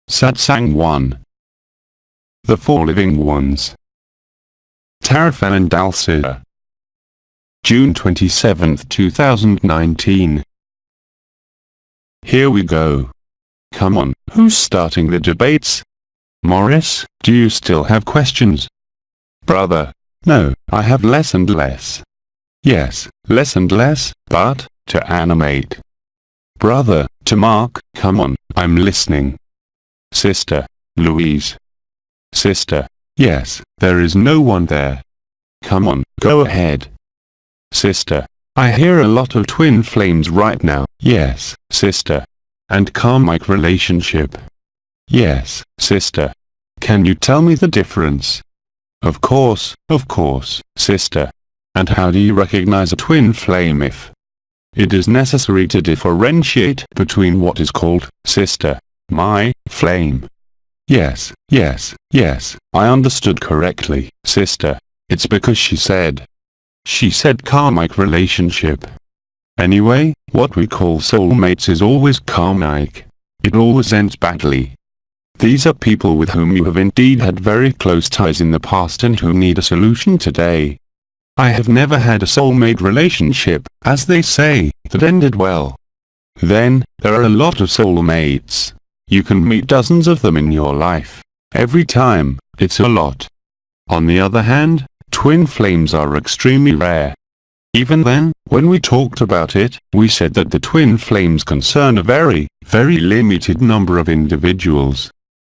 Satsang 1. The Four Living Ones. Tarifa, Andalucia. June 27, 2019. Here we go. Come on, who's starting the debates? Morris, do you still have questions? Brother, no, I have less and less. Yes, less and less, but, to animate. Brother, to Mark, come on, I'm listening. Sister, Louise. Sister, yes, there is no one there. Come on, go ahead. Sister, I hear a lot of twin flames right now. Yes, sister. And karmic relationship. Yes, sister. Can you tell me the difference? Of course, sister. And how do you recognize a twin flame if it is necessary to differentiate between what is called, sister, my flame? Yes, I understood correctly, sister. It's because she said karmic relationship. Anyway, what we call soulmates is always karmic. It always ends badly. These are people with whom you have indeed had very close ties in the past and who need a solution today. I have never had a soulmate relationship, as they say, that ended well. Then, there are a lot of soulmates. You can meet dozens of them in your life. Every time, it's a lot. On the other hand, twin flames are extremely rare. Even then, when we talked about it, we said that the twin flames concern a very, very limited number of individuals.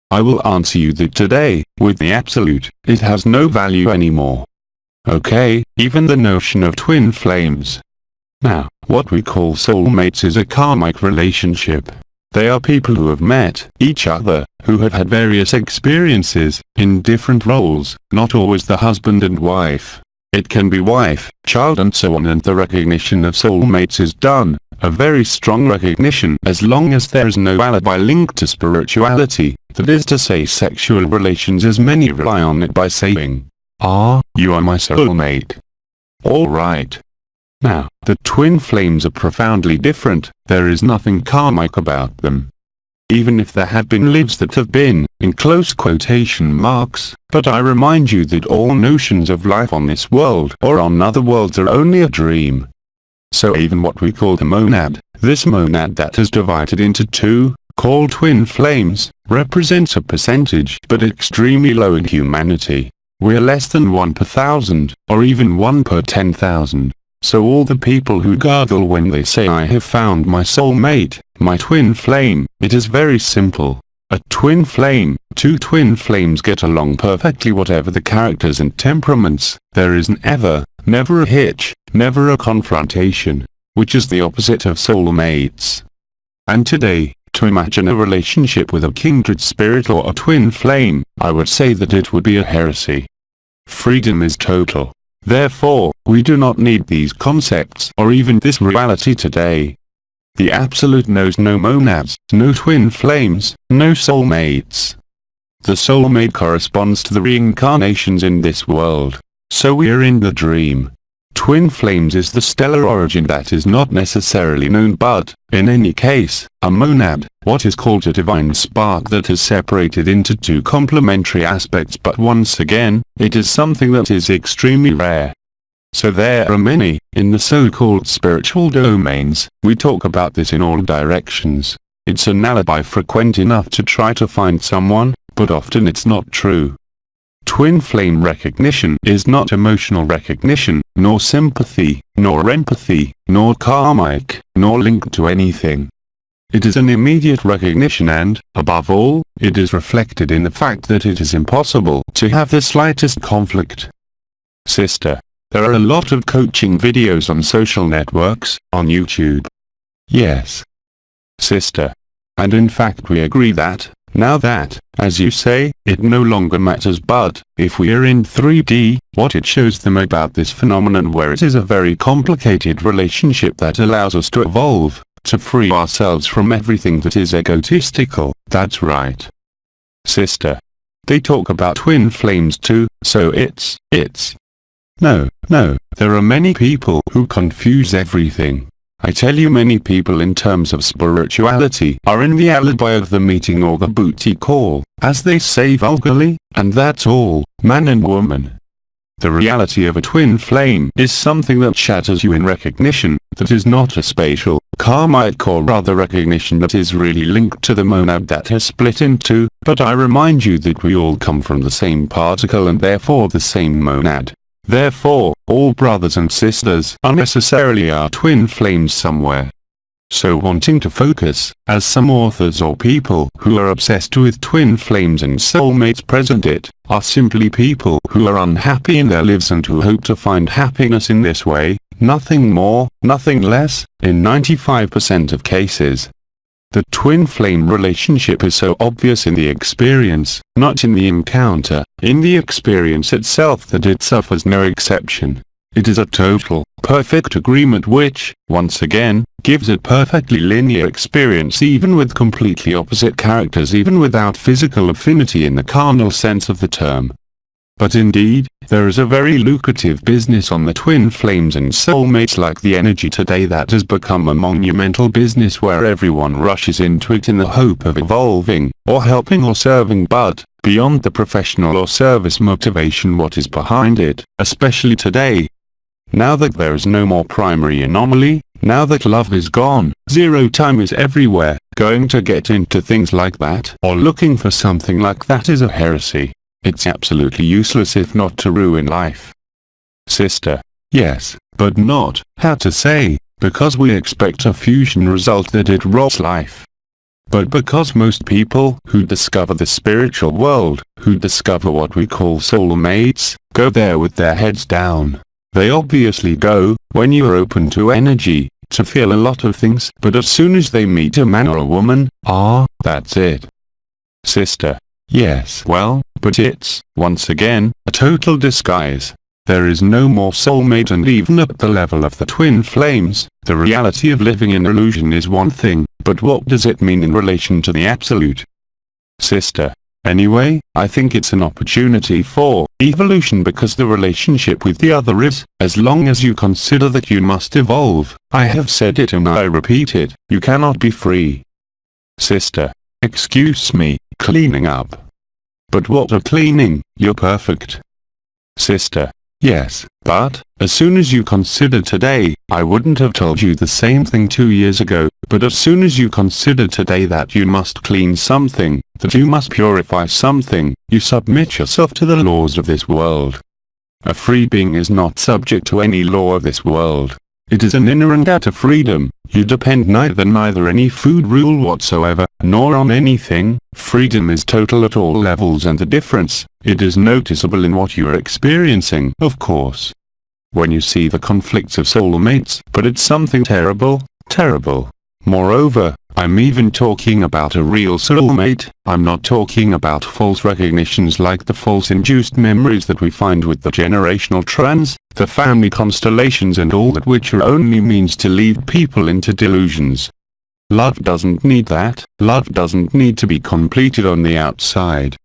I will answer you that today, with the absolute, it has no value anymore. Okay, even the notion of twin flames. Now, what we call soulmates is a karmic relationship. They are people who have met each other, who have had various experiences, in different roles, not always the husband and wife. It can be wife, child and so on, and the recognition of soulmates is done, a very strong recognition, as long as there is no alibi linked to spirituality, that is to say sexual relations, as many rely on it by saying, you are my soulmate. Alright. Now, the twin flames are profoundly different. There is nothing karmic about them. Even if there have been lives that have been, in close quotation marks, but I remind you that all notions of life on this world or on other worlds are only a dream. So even what we call the monad, this monad that is divided into two, called twin flames, represents a percentage, but extremely low in humanity. We are less than 1 per 1,000, or even 1 per 10,000. So all the people who gargle when they say I have found my soulmate, my twin flame, it is very simple. A twin flame, two twin flames get along perfectly whatever the characters and temperaments, there is never a hitch, never a confrontation, which is the opposite of soulmates. And today, to imagine a relationship with a kindred spirit or a twin flame, I would say that it would be a heresy. Freedom is total. Therefore, we do not need these concepts or even this reality today. The Absolute knows no monads, no twin flames, no soulmates. The soulmate corresponds to the reincarnations in this world. So we are in the dream. Twin flames is the stellar origin that is not necessarily known, but, in any case, a monad, what is called a divine spark that is separated into two complementary aspects, but once again, it is something that is extremely rare. So there are many, in the so-called spiritual domains, we talk about this in all directions. It's an alibi frequent enough to try to find someone, but often it's not true. Twin flame recognition is not emotional recognition, nor sympathy, nor empathy, nor karmic, nor linked to anything. It is an immediate recognition and, above all, it is reflected in the fact that it is impossible to have the slightest conflict. Sister, there are a lot of coaching videos on social networks, on YouTube. Yes. Sister. And in fact we agree that, now that, as you say, it no longer matters, but, if we are in 3D, what it shows them about this phenomenon where it is a very complicated relationship that allows us to evolve, to free ourselves from everything that is egotistical, that's right. Sister. They talk about twin flames too, so it's. No, there are many people who confuse everything. I tell you, many people in terms of spirituality are in the alibi of the meeting or the booty call, as they say vulgarly, and that's all, man and woman. The reality of a twin flame is something that shatters you in recognition, that is not a spatial, karmic or rather recognition that is really linked to the monad that has split in two, but I remind you that we all come from the same particle and therefore the same monad. Therefore, all brothers and sisters unnecessarily are twin flames somewhere. So wanting to focus, as some authors or people who are obsessed with twin flames and soulmates present it, are simply people who are unhappy in their lives and who hope to find happiness in this way, nothing more, nothing less, in 95% of cases. The twin flame relationship is so obvious in the experience, not in the encounter, in the experience itself, that it suffers no exception. It is a total, perfect agreement which, once again, gives a perfectly linear experience even with completely opposite characters, even without physical affinity in the carnal sense of the term. But indeed, there is a very lucrative business on the twin flames and soulmates like the energy today that has become a monumental business where everyone rushes into it in the hope of evolving, or helping or serving, but, beyond the professional or service motivation, what is behind it, especially today? Now that there is no more primary anomaly, now that love is gone, zero time is everywhere, going to get into things like that or looking for something like that is a heresy. It's absolutely useless if not to ruin life. Sister. Yes, but not, how to say, because we expect a fusion result that it rots life. But because most people who discover the spiritual world, who discover what we call soulmates, go there with their heads down. They obviously go, when you are open to energy, to feel a lot of things, but as soon as they meet a man or a woman, that's it. Sister. Yes, well, but it's, once again, a total disguise. There is no more soulmate, and even at the level of the twin flames, the reality of living in illusion is one thing, but what does it mean in relation to the absolute? Sister. Anyway, I think it's an opportunity for evolution, because the relationship with the other is, as long as you consider that you must evolve, I have said it and I repeat it, you cannot be free. Sister. Excuse me, cleaning up. But what of cleaning? You're perfect. Sister. Yes, but, as soon as you consider today, I wouldn't have told you the same thing 2 years ago, but as soon as you consider today that you must clean something, that you must purify something, you submit yourself to the laws of this world. A free being is not subject to any law of this world. It is an inner and outer freedom. You depend neither any food rule whatsoever, nor on anything. Freedom is total at all levels, and the difference, it is noticeable in what you are experiencing, of course. When you see the conflicts of soulmates, but it's something terrible, terrible. Moreover, I'm even talking about a real soulmate. I'm not talking about false recognitions like the false induced memories that we find with the generational trends, the family constellations and all that, which are only means to lead people into delusions. Love doesn't need that. Love doesn't need to be completed on the outside.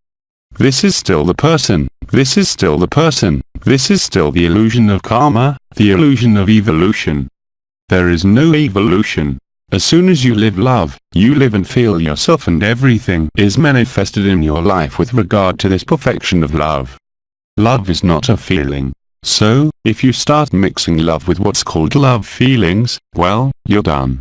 This is still the person. This is still the person. This is still the illusion of karma, the illusion of evolution. There is no evolution. As soon as you live love, you live and feel yourself, and everything is manifested in your life with regard to this perfection of love. Love is not a feeling. So, if you start mixing love with what's called love feelings, well, you're done.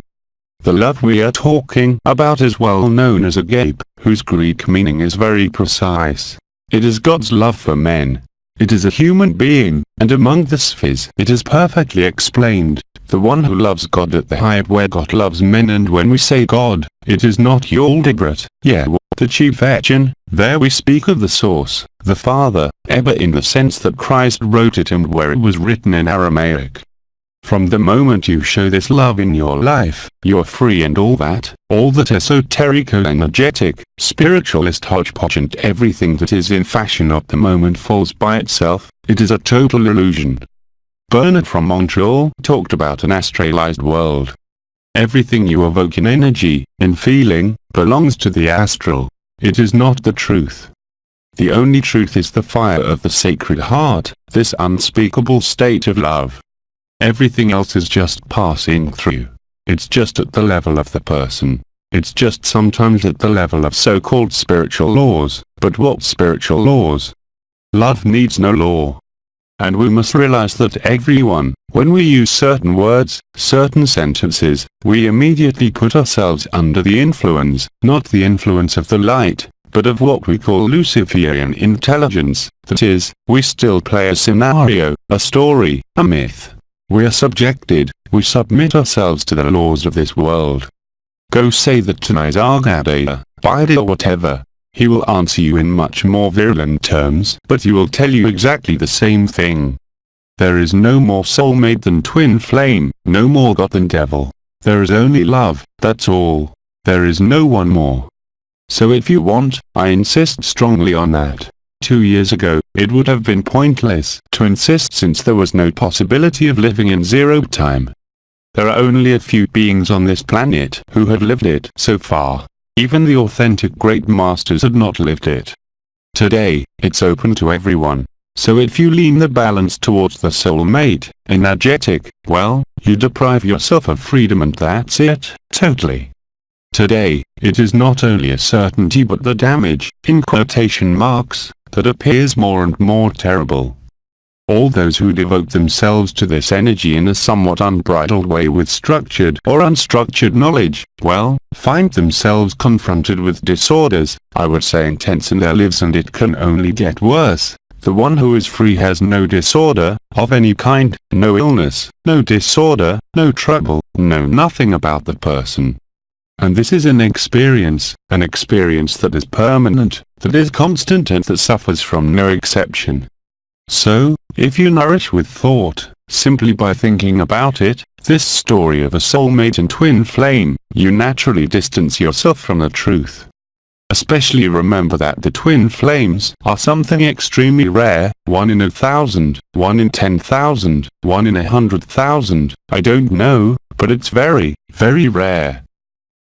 The love we are talking about is well known as agape, whose Greek meaning is very precise. It is God's love for men. It is a human being, and among the spheres it is perfectly explained. The one who loves God at the height where God loves men, and when we say God, it is not Yaldibrat, the chief agent. There we speak of the source, the Father, ever in the sense that Christ wrote it and where it was written in Aramaic. From the moment you show this love in your life, you're free, and all that esoterico-energetic, spiritualist hodgepodge and everything that is in fashion at the moment falls by itself. It is a total illusion. Bernard from Montreal talked about an astralized world. Everything you evoke in energy, in feeling, belongs to the astral. It is not the truth. The only truth is the fire of the Sacred Heart, this unspeakable state of love. Everything else is just passing through. It's just at the level of the person. It's just sometimes at the level of so-called spiritual laws. But what spiritual laws? Love needs no law. And we must realize that everyone, when we use certain words, certain sentences, we immediately put ourselves under the influence, not the influence of the light, but of what we call Luciferian intelligence. That is, we still play a scenario, a story, a myth. We are subjected, we submit ourselves to the laws of this world. Go say that to Nisargadatta, Bide or whatever. He will answer you in much more virulent terms, but he will tell you exactly the same thing. There is no more soulmate than twin flame, no more God than devil. There is only love, that's all. There is no one more. So if you want, I insist strongly on that. 2 years ago, it would have been pointless to insist since there was no possibility of living in zero time. There are only a few beings on this planet who have lived it so far. Even the authentic great masters had not lived it. Today, it's open to everyone. So if you lean the balance towards the soulmate, energetic, well, you deprive yourself of freedom and that's it, totally. Today, it is not only a certainty but the damage, in quotation marks, that appears more and more terrible. All those who devote themselves to this energy in a somewhat unbridled way with structured or unstructured knowledge, well, find themselves confronted with disorders, I would say intense in their lives, and it can only get worse. The one who is free has no disorder, of any kind, no illness, no disorder, no trouble, no nothing about the person. And this is an experience that is permanent, that is constant and that suffers from no exception. So, if you nourish with thought, simply by thinking about it, this story of a soulmate and twin flame, you naturally distance yourself from the truth. Especially remember that the twin flames are something extremely rare, 1 in 1,000, 1 in 10,000, 1 in 100,000, I don't know, but it's very, very rare.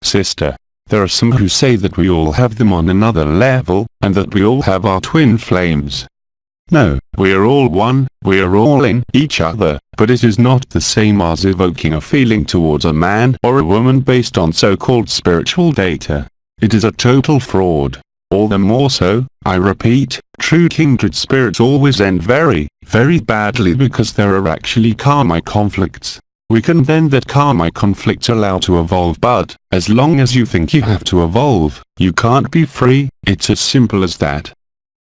Sister, there are some who say that we all have them on another level, and that we all have our twin flames. No, we are all one, we are all in each other, but it is not the same as evoking a feeling towards a man or a woman based on so-called spiritual data. It is a total fraud. All the more so, I repeat, true kindred spirits always end very, very badly because there are actually karmic conflicts. We can then that karmic conflicts allow to evolve, but, as long as you think you have to evolve, you can't be free, it's as simple as that.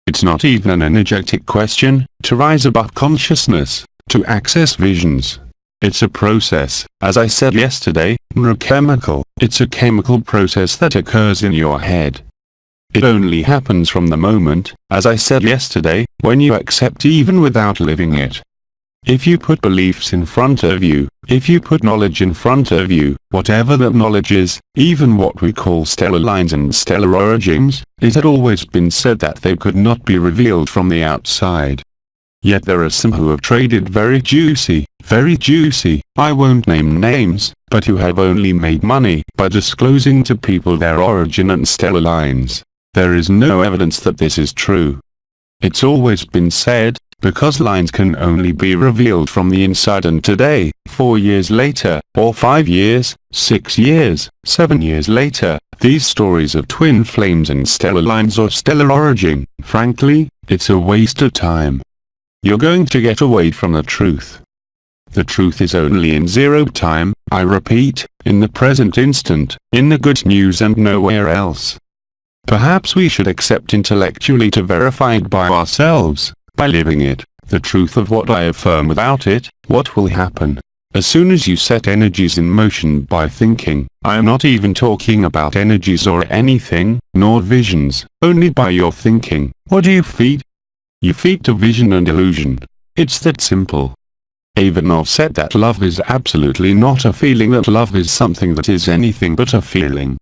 It's not even an energetic question, to rise above consciousness, to access visions. It's a process, as I said yesterday, neurochemical. It's a chemical process that occurs in your head. It only happens from the moment, as I said yesterday, when you accept even without living it. If you put beliefs in front of you, if you put knowledge in front of you, whatever that knowledge is, even what we call stellar lines and stellar origins, it had always been said that they could not be revealed from the outside. Yet there are some who have traded very juicy, I won't name names, but who have only made money by disclosing to people their origin and stellar lines. There is no evidence that this is true. It's always been said, because lines can only be revealed from the inside, and today, 4 years later, or 5 years, 6 years, 7 years later, these stories of twin flames and stellar lines or stellar origin, frankly, it's a waste of time. You're going to get away from the truth. The truth is only in zero time, I repeat, in the present instant, in the good news and nowhere else. Perhaps we should accept intellectually to verify it by ourselves, by living it, the truth of what I affirm. Without it, what will happen? As soon as you set energies in motion by thinking, I am not even talking about energies or anything, nor visions, only by your thinking, what do you feed? You feed to vision and illusion. It's that simple. Ivanov said that love is absolutely not a feeling, that love is something that is anything but a feeling.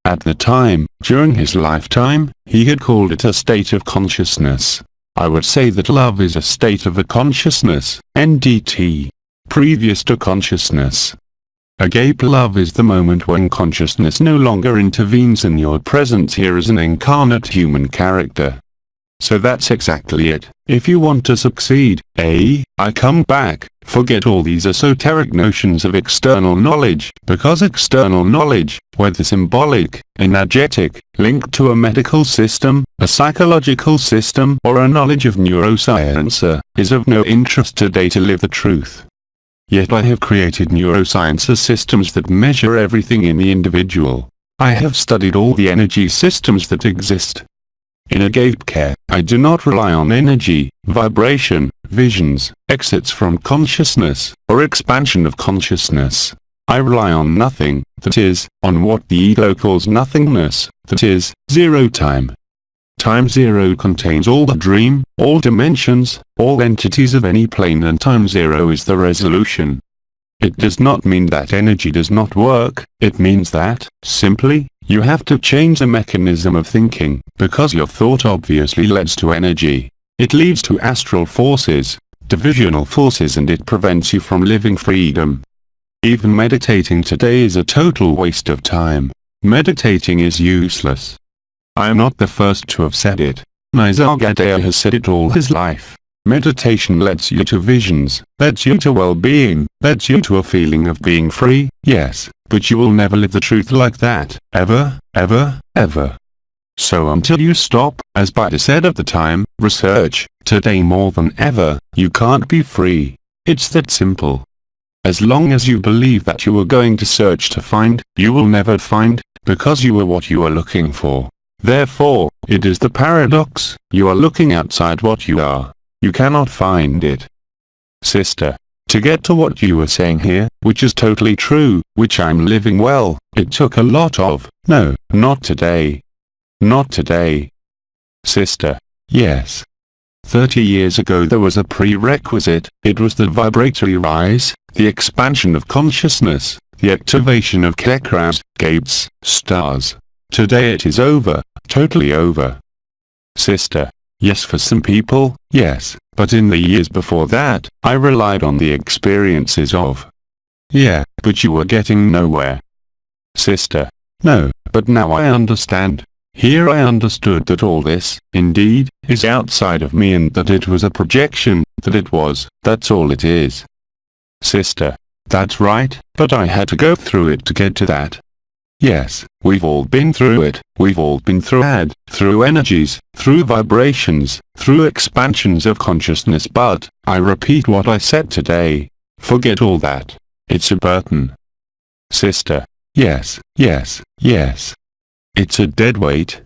At the time, during his lifetime, he had called it a state of consciousness. I would say that love is a state of a consciousness, NDT, previous to consciousness. Agape love is the moment when consciousness no longer intervenes in your presence here as an incarnate human character. So that's exactly it. If you want to succeed, I come back, forget all these esoteric notions of external knowledge, because external knowledge, whether symbolic, energetic, linked to a medical system, a psychological system, or a knowledge of neuroscience, is of no interest today to live the truth. Yet I have created neuroscience systems that measure everything in the individual. I have studied all the energy systems that exist. In agape care, I do not rely on energy, vibration, visions, exits from consciousness, or expansion of consciousness. I rely on nothing, that is, on what the ego calls nothingness, that is, zero time. Time zero contains all the dream, all dimensions, all entities of any plane, and time zero is the resolution. It does not mean that energy does not work, it means that, simply, you have to change the mechanism of thinking, because your thought obviously leads to energy. It leads to astral forces, divisional forces, and it prevents you from living freedom. Even meditating today is a total waste of time. Meditating is useless. I am not the first to have said it. Nisargadatta has said it all his life. Meditation leads you to visions, leads you to well-being, leads you to a feeling of being free, yes, but you will never live the truth like that, ever, ever, ever. So until you stop, as Buddha said at the time, research, today more than ever, you can't be free. It's that simple. As long as you believe that you are going to search to find, you will never find, because you are what you are looking for. Therefore, it is the paradox, you are looking outside what you are. You cannot find it. Sister, to get to what you were saying here, which is totally true, which I'm living well, it took a lot of, no, not today. Not today. Sister, yes. 30 years ago there was a prerequisite, it was the vibratory rise, the expansion of consciousness, the activation of chakras, gates, stars. Today it is over, totally over. Sister, yes, for some people, yes, but in the years before that, I relied on the experiences of. Yeah, but you were getting nowhere. Sister, no, but now I understand. Here I understood that all this, indeed, is outside of me, and that it was a projection, that's all it is. Sister, that's right, but I had to go through it to get to that. Yes, we've all been through it, we've all been through energies, through vibrations, through expansions of consciousness, but, I repeat what I said today, forget all that. It's a burden. Sister, yes, yes, yes. It's a dead weight.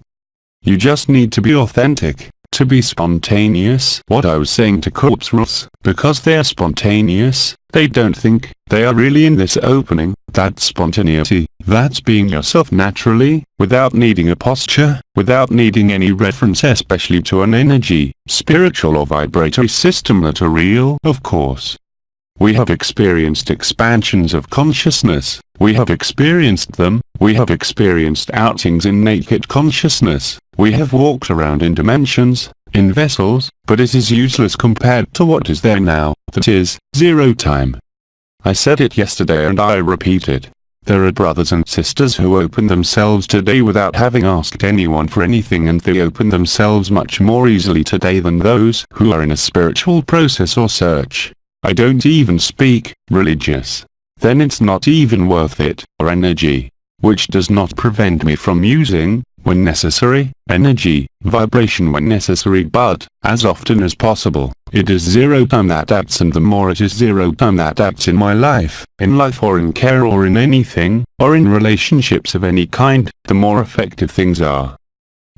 You just need to be authentic, to be spontaneous. What I was saying to corpses, because they are spontaneous, they don't think, they are really in this opening, that spontaneity, that's being yourself naturally, without needing a posture, without needing any reference, especially to an energy, spiritual or vibratory system that are real, of course. We have experienced expansions of consciousness, we have experienced them, we have experienced outings in naked consciousness, we have walked around in dimensions, in vessels, but it is useless compared to what is there now, that is, zero time. I said it yesterday and I repeat it. There are brothers and sisters who open themselves today without having asked anyone for anything, and they open themselves much more easily today than those who are in a spiritual process or search. I don't even speak religious. Then it's not even worth it, or energy. Which does not prevent me from using, when necessary, energy, vibration when necessary, but, as often as possible, it is zero time that acts, and the more it is zero time that acts in my life, or in care or in anything, or in relationships of any kind, the more effective things are.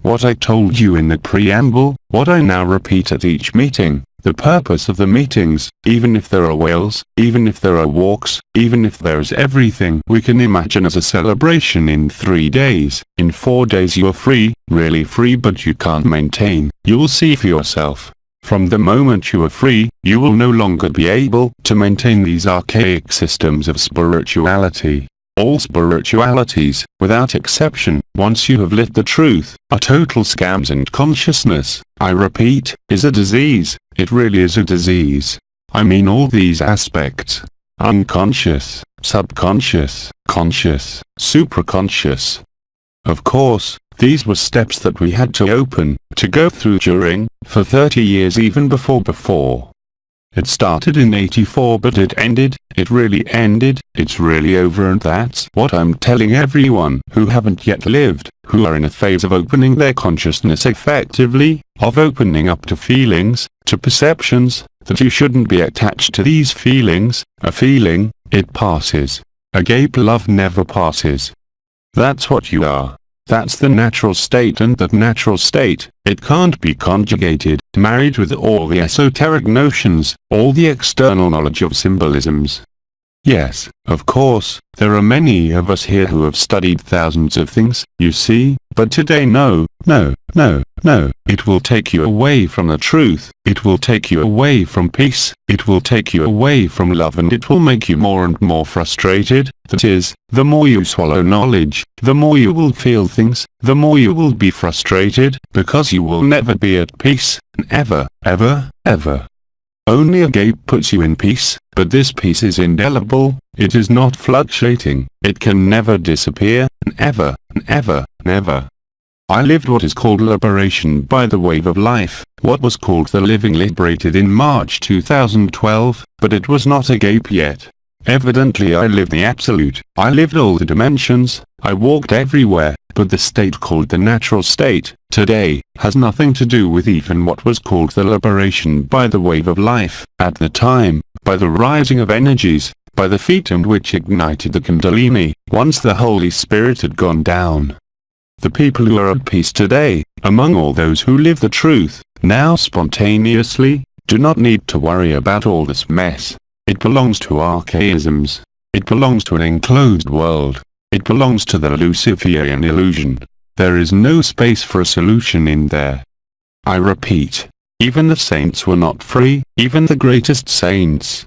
What I told you in the preamble, what I now repeat at each meeting, the purpose of the meetings, even if there are whales, even if there are walks, even if there is everything we can imagine as a celebration in 3 days, in 4 days you are free, really free, but you can't maintain, you will see for yourself. From the moment you are free, you will no longer be able to maintain these archaic systems of spirituality. All spiritualities, without exception, once you have lit the truth, are total scams, and consciousness, I repeat, is a disease. It really is a disease. I mean all these aspects. Unconscious, subconscious, conscious, supraconscious. Of course, these were steps that we had to open, to go through during, for 30 years even before. It started in '84 but it ended, it really ended, it's really over, and that's what I'm telling everyone who haven't yet lived, who are in a phase of opening their consciousness effectively, of opening up to feelings, to perceptions, that you shouldn't be attached to these feelings. A feeling, it passes. Agape love never passes. That's what you are. That's the natural state, and that natural state, it can't be conjugated, married with all the esoteric notions, all the external knowledge of symbolisms. Yes, of course, there are many of us here who have studied thousands of things, you see, but today no, it will take you away from the truth, it will take you away from peace, it will take you away from love, and it will make you more and more frustrated. That is, the more you swallow knowledge, the more you will feel things, the more you will be frustrated, because you will never be at peace, ever. Only agape puts you in peace, but this peace is indelible, it is not fluctuating, it can never disappear, never. I lived what is called liberation by the wave of life, what was called the living liberated in March 2012, but it was not agape yet. Evidently I lived the absolute, I lived all the dimensions, I walked everywhere, but the state called the natural state, today, has nothing to do with even what was called the liberation by the wave of life, at the time, by the rising of energies, by the fiat which ignited the Kundalini, once the Holy Spirit had gone down. The people who are at peace today, among all those who live the truth, now spontaneously, do not need to worry about all this mess. It belongs to archaisms. It belongs to an enclosed world. It belongs to the Luciferian illusion. There is no space for a solution in there. I repeat, even the saints were not free, even the greatest saints.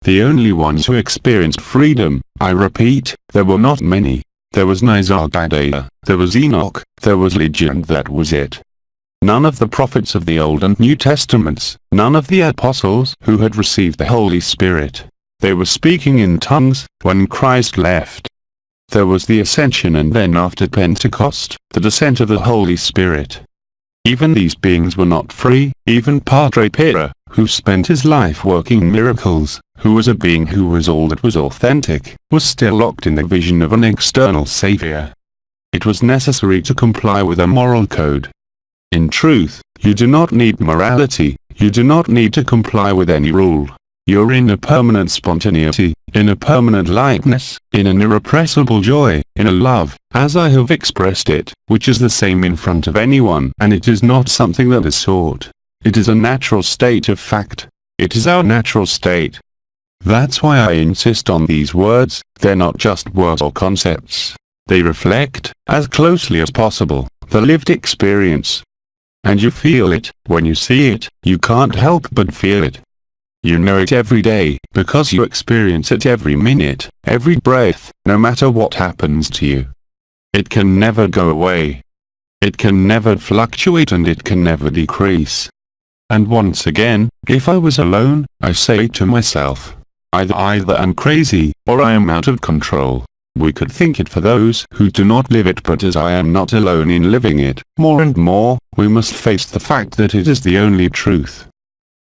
The only ones who experienced freedom, I repeat, there were not many. There was Nisargadatta, there was Enoch, there was Elijah, and that was it. None of the prophets of the Old and New Testaments, none of the apostles who had received the Holy Spirit. They were speaking in tongues when Christ left. There was the ascension, and then after Pentecost, the descent of the Holy Spirit. Even these beings were not free, even Padre Pio, who spent his life working miracles, who was a being who was all that was authentic, was still locked in the vision of an external savior. It was necessary to comply with a moral code. In truth, you do not need morality, you do not need to comply with any rule. You're in a permanent spontaneity, in a permanent lightness, in an irrepressible joy, in a love, as I have expressed it, which is the same in front of anyone, and it is not something that is sought. It is a natural state of fact. It is our natural state. That's why I insist on these words. They're not just words or concepts. They reflect, as closely as possible, the lived experience. And you feel it, when you see it, you can't help but feel it. You know it every day, because you experience it every minute, every breath, no matter what happens to you. It can never go away. It can never fluctuate, and it can never decrease. And once again, if I was alone, I say to myself, either I'm crazy, or I am out of control. We could think it for those who do not live it, but as I am not alone in living it, more and more, we must face the fact that it is the only truth.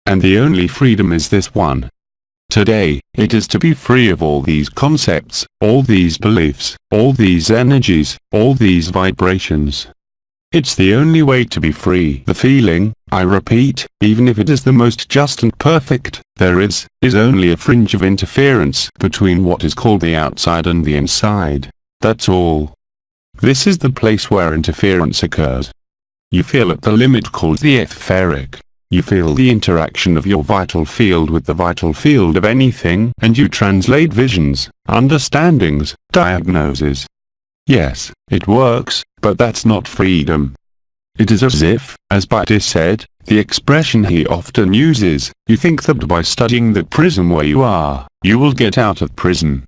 And the only freedom is this one. Today, it is to be free of all these concepts, all these beliefs, all these energies, all these vibrations. It's the only way to be free. The feeling, I repeat, even if it is the most just and perfect, there is only a fringe of interference between what is called the outside and the inside. That's all. This is the place where interference occurs. You feel at the limit called the etheric. You feel the interaction of your vital field with the vital field of anything, and you translate visions, understandings, diagnoses. Yes, it works, but that's not freedom. It is as if, as Bhatti said, the expression he often uses, you think that by studying the prison where you are, you will get out of prison.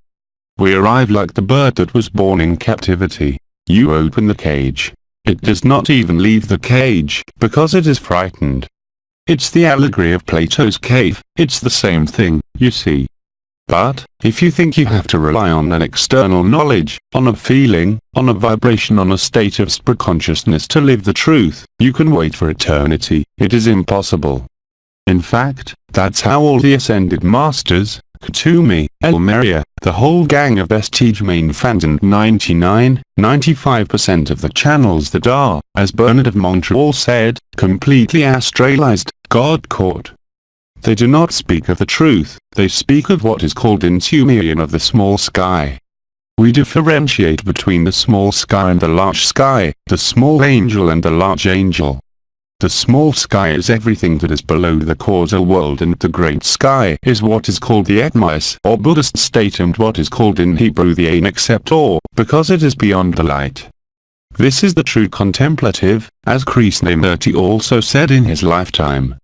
We arrive like the bird that was born in captivity. You open the cage. It does not even leave the cage, because it is frightened. It's the allegory of Plato's cave. It's the same thing, you see. But, if you think you have to rely on an external knowledge, on a feeling, on a vibration, on a state of superconsciousness to live the truth, you can wait for eternity. It is impossible. In fact, that's how all the ascended masters, Katumi, Elmeria, the whole gang of Vestige main fans and 95% of the channels that are, as Bernard of Montreal said, completely astralized, God-caught. They do not speak of the truth, they speak of what is called in Sumerian of the small sky. We differentiate between the small sky and the large sky, the small angel and the large angel. The small sky is everything that is below the causal world, and the great sky is what is called the Atmas or Buddhist state, and what is called in Hebrew the Ain, except or, because it is beyond the light. This is the true contemplative, as Krishnamurti also said in his lifetime.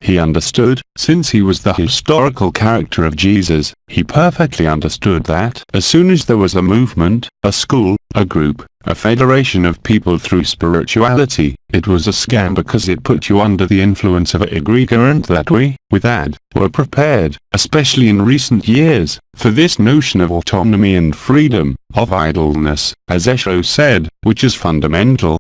He understood, since he was the historical character of Jesus, he perfectly understood that as soon as there was a movement, a school, a group, a federation of people through spirituality, it was a scam because it put you under the influence of a egregor, and that we, with that, were prepared, especially in recent years, for this notion of autonomy and freedom, of idleness, as Esho said, which is fundamental.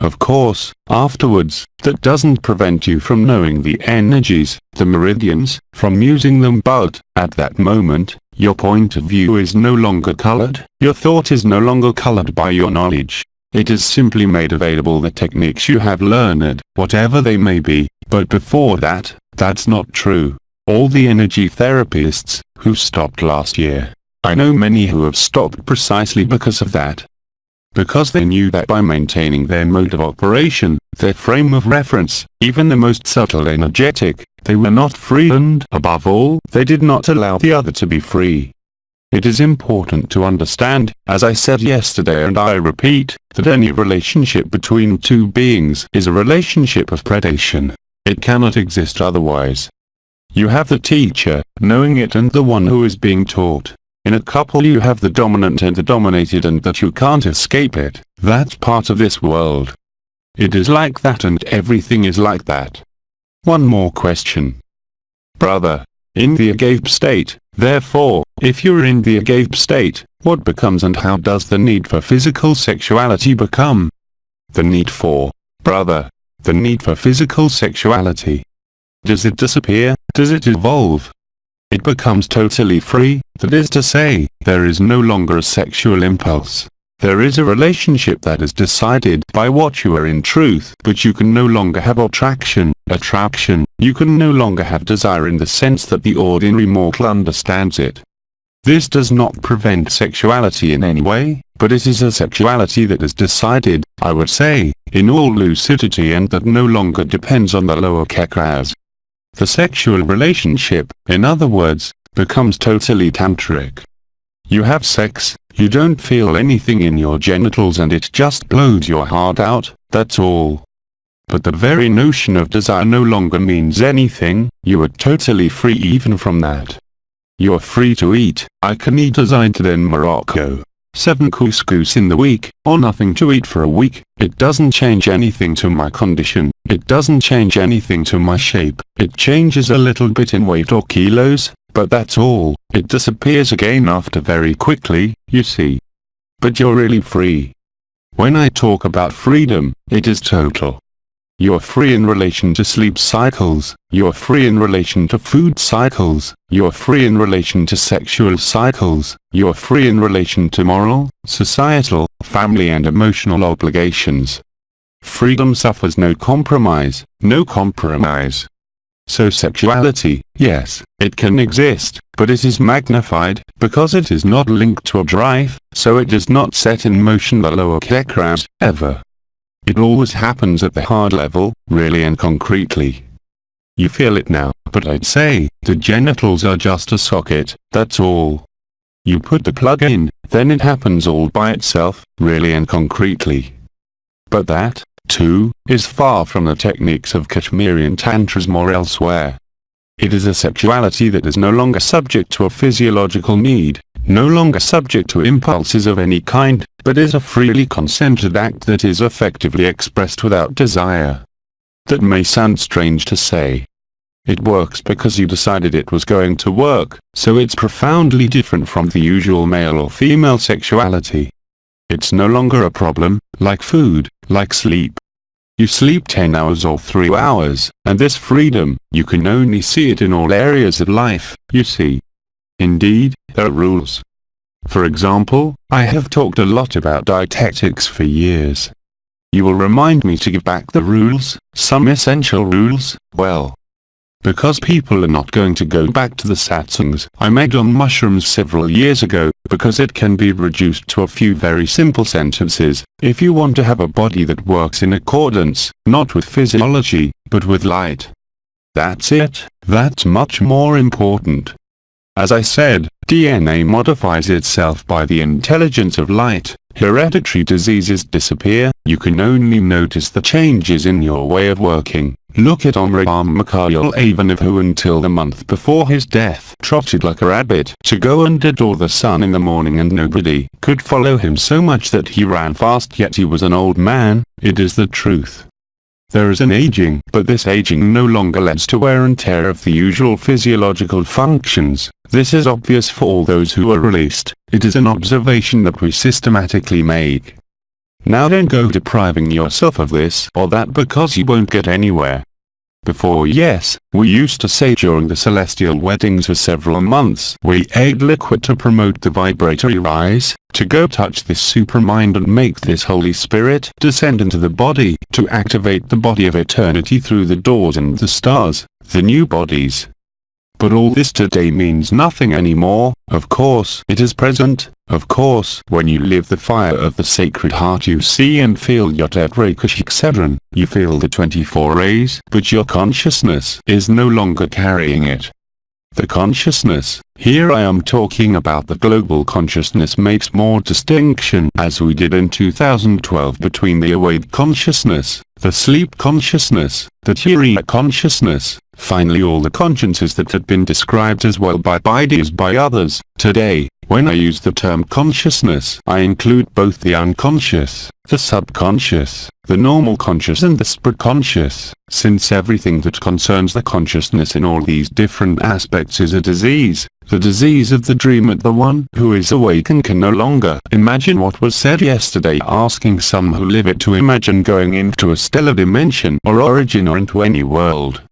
Of course, afterwards, that doesn't prevent you from knowing the energies, the meridians, from using them, but, at that moment, your point of view is no longer colored, your thought is no longer colored by your knowledge. It is simply made available the techniques you have learned, whatever they may be, but before that, that's not true. All the energy therapists, who stopped last year, I know many who have stopped precisely because of that. Because they knew that by maintaining their mode of operation, their frame of reference, even the most subtle energetic, they were not free, and, above all, they did not allow the other to be free. It is important to understand, as I said yesterday and I repeat, that any relationship between two beings is a relationship of predation. It cannot exist otherwise. You have the teacher, knowing it, and the one who is being taught. In a couple you have the dominant and the dominated, and that you can't escape it. That's part of this world. It is like that, and everything is like that. One more question. Brother, in the agape state, therefore, if you're in the agape state, what becomes and how does the need for physical sexuality become? The need for, brother, the need for physical sexuality. Does it disappear? Does it evolve? It becomes totally free, that is to say, there is no longer a sexual impulse. There is a relationship that is decided by what you are in truth, but you can no longer have attraction, you can no longer have desire in the sense that the ordinary mortal understands it. This does not prevent sexuality in any way, but it is a sexuality that is decided, I would say, in all lucidity, and that no longer depends on the lower chakras. The sexual relationship, in other words, becomes totally tantric. You have sex, you don't feel anything in your genitals, and it just blows your heart out, that's all. But the very notion of desire no longer means anything, you are totally free even from that. You are free to eat. I can eat as I did in Morocco. 7 couscous in the week, or nothing to eat for a week. It doesn't change anything to my condition, it doesn't change anything to my shape, it changes a little bit in weight or kilos, but that's all. It disappears again after very quickly, you see. But you're really free. When I talk about freedom, it is total. You're free in relation to sleep cycles, you're free in relation to food cycles, you're free in relation to sexual cycles, you're free in relation to moral, societal, family and emotional obligations. Freedom suffers no compromise, no compromise. So sexuality, yes, it can exist, but it is magnified, because it is not linked to a drive, so it does not set in motion the lower chakras, ever. It always happens at the heart level, really and concretely. You feel it now, but I'd say, the genitals are just a socket, that's all. You put the plug in, then it happens all by itself, really and concretely. But that, too, is far from the techniques of Kashmirian tantras or elsewhere. It is a sexuality that is no longer subject to a physiological need, no longer subject to impulses of any kind, but is a freely consented act that is effectively expressed without desire. That may sound strange to say. It works because you decided it was going to work, so it's profoundly different from the usual male or female sexuality. It's no longer a problem, like food, like sleep. You sleep 10 hours or 3 hours, and this freedom, you can only see it in all areas of life, you see. Indeed, there are rules. For example, I have talked a lot about dietetics for years. You will remind me to give back the rules, some essential rules, well. Because people are not going to go back to the satsangs I made on mushrooms several years ago, because it can be reduced to a few very simple sentences. If you want to have a body that works in accordance, not with physiology, but with light. That's it, that's much more important. As I said, DNA modifies itself by the intelligence of light. Hereditary diseases disappear, you can only notice the changes in your way of working. Look at Omrayam Mikhail Ivanov, who until the month before his death trotted like a rabbit to go and adore the sun in the morning, and nobody could follow him so much that he ran fast, yet he was an old man. It is the truth. There is an aging, but this aging no longer leads to wear and tear of the usual physiological functions. This is obvious for all those who are released. It is an observation that we systematically make. Now don't go depriving yourself of this or that because you won't get anywhere. Before, yes, we used to say during the celestial weddings for several months we ate liquid to promote the vibratory rise, to go touch this supermind and make this Holy Spirit descend into the body, to activate the body of eternity through the doors and the stars, the new bodies. But all this today means nothing anymore. Of course it is present. Of course, when you live the fire of the Sacred Heart, you see and feel Yot Rekashiksedran, you feel the 24 rays, but your consciousness is no longer carrying it. The consciousness, here I am talking about the global consciousness, makes more distinction, as we did in 2012, between the awake consciousness, the sleep consciousness, the Tarifa consciousness, finally all the consciences that had been described as well by Bidi as by others. Today, when I use the term consciousness, I include both the unconscious, the subconscious, the normal conscious and the superconscious, since everything that concerns the consciousness in all these different aspects is a disease, the disease of the dream. At the one who is awake and can no longer imagine what was said yesterday, asking some who live it to imagine going into a stellar dimension or origin or into any world.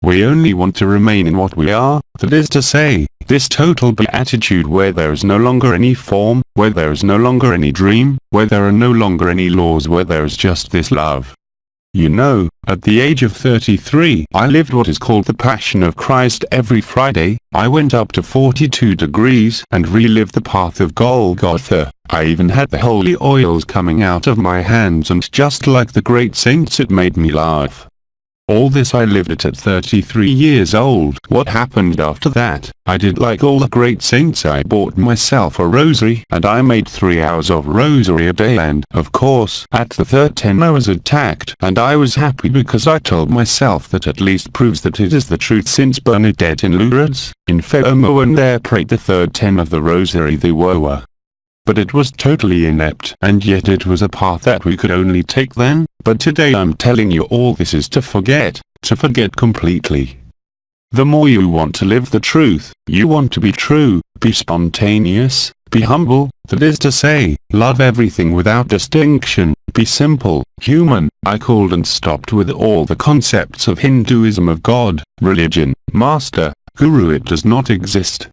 We only want to remain in what we are, that is to say, this total beatitude where there is no longer any form, where there is no longer any dream, where there are no longer any laws, where there is just this love. You know, at the age of 33, I lived what is called the Passion of Christ every Friday. I went up to 42 degrees and relived the path of Golgotha. I even had the holy oils coming out of my hands, and just like the great saints it made me laugh. All this I lived it at 33 years old. What happened after that? I did like all the great saints. I bought myself a rosary, and I made 3 hours of rosary a day, and, of course, at the third 10 I was attacked, and I was happy because I told myself that at least proves that it is the truth, since Bernadette in Lourdes, in Femo, and there prayed the third 10 of the rosary, they were. But it was totally inept, and yet it was a path that we could only take then. But today I'm telling you all this is to forget completely. The more you want to live the truth, you want to be true, be spontaneous, be humble, that is to say, love everything without distinction, be simple, human. I called and stopped with all the concepts of Hinduism, of God, religion, master, guru. It does not exist.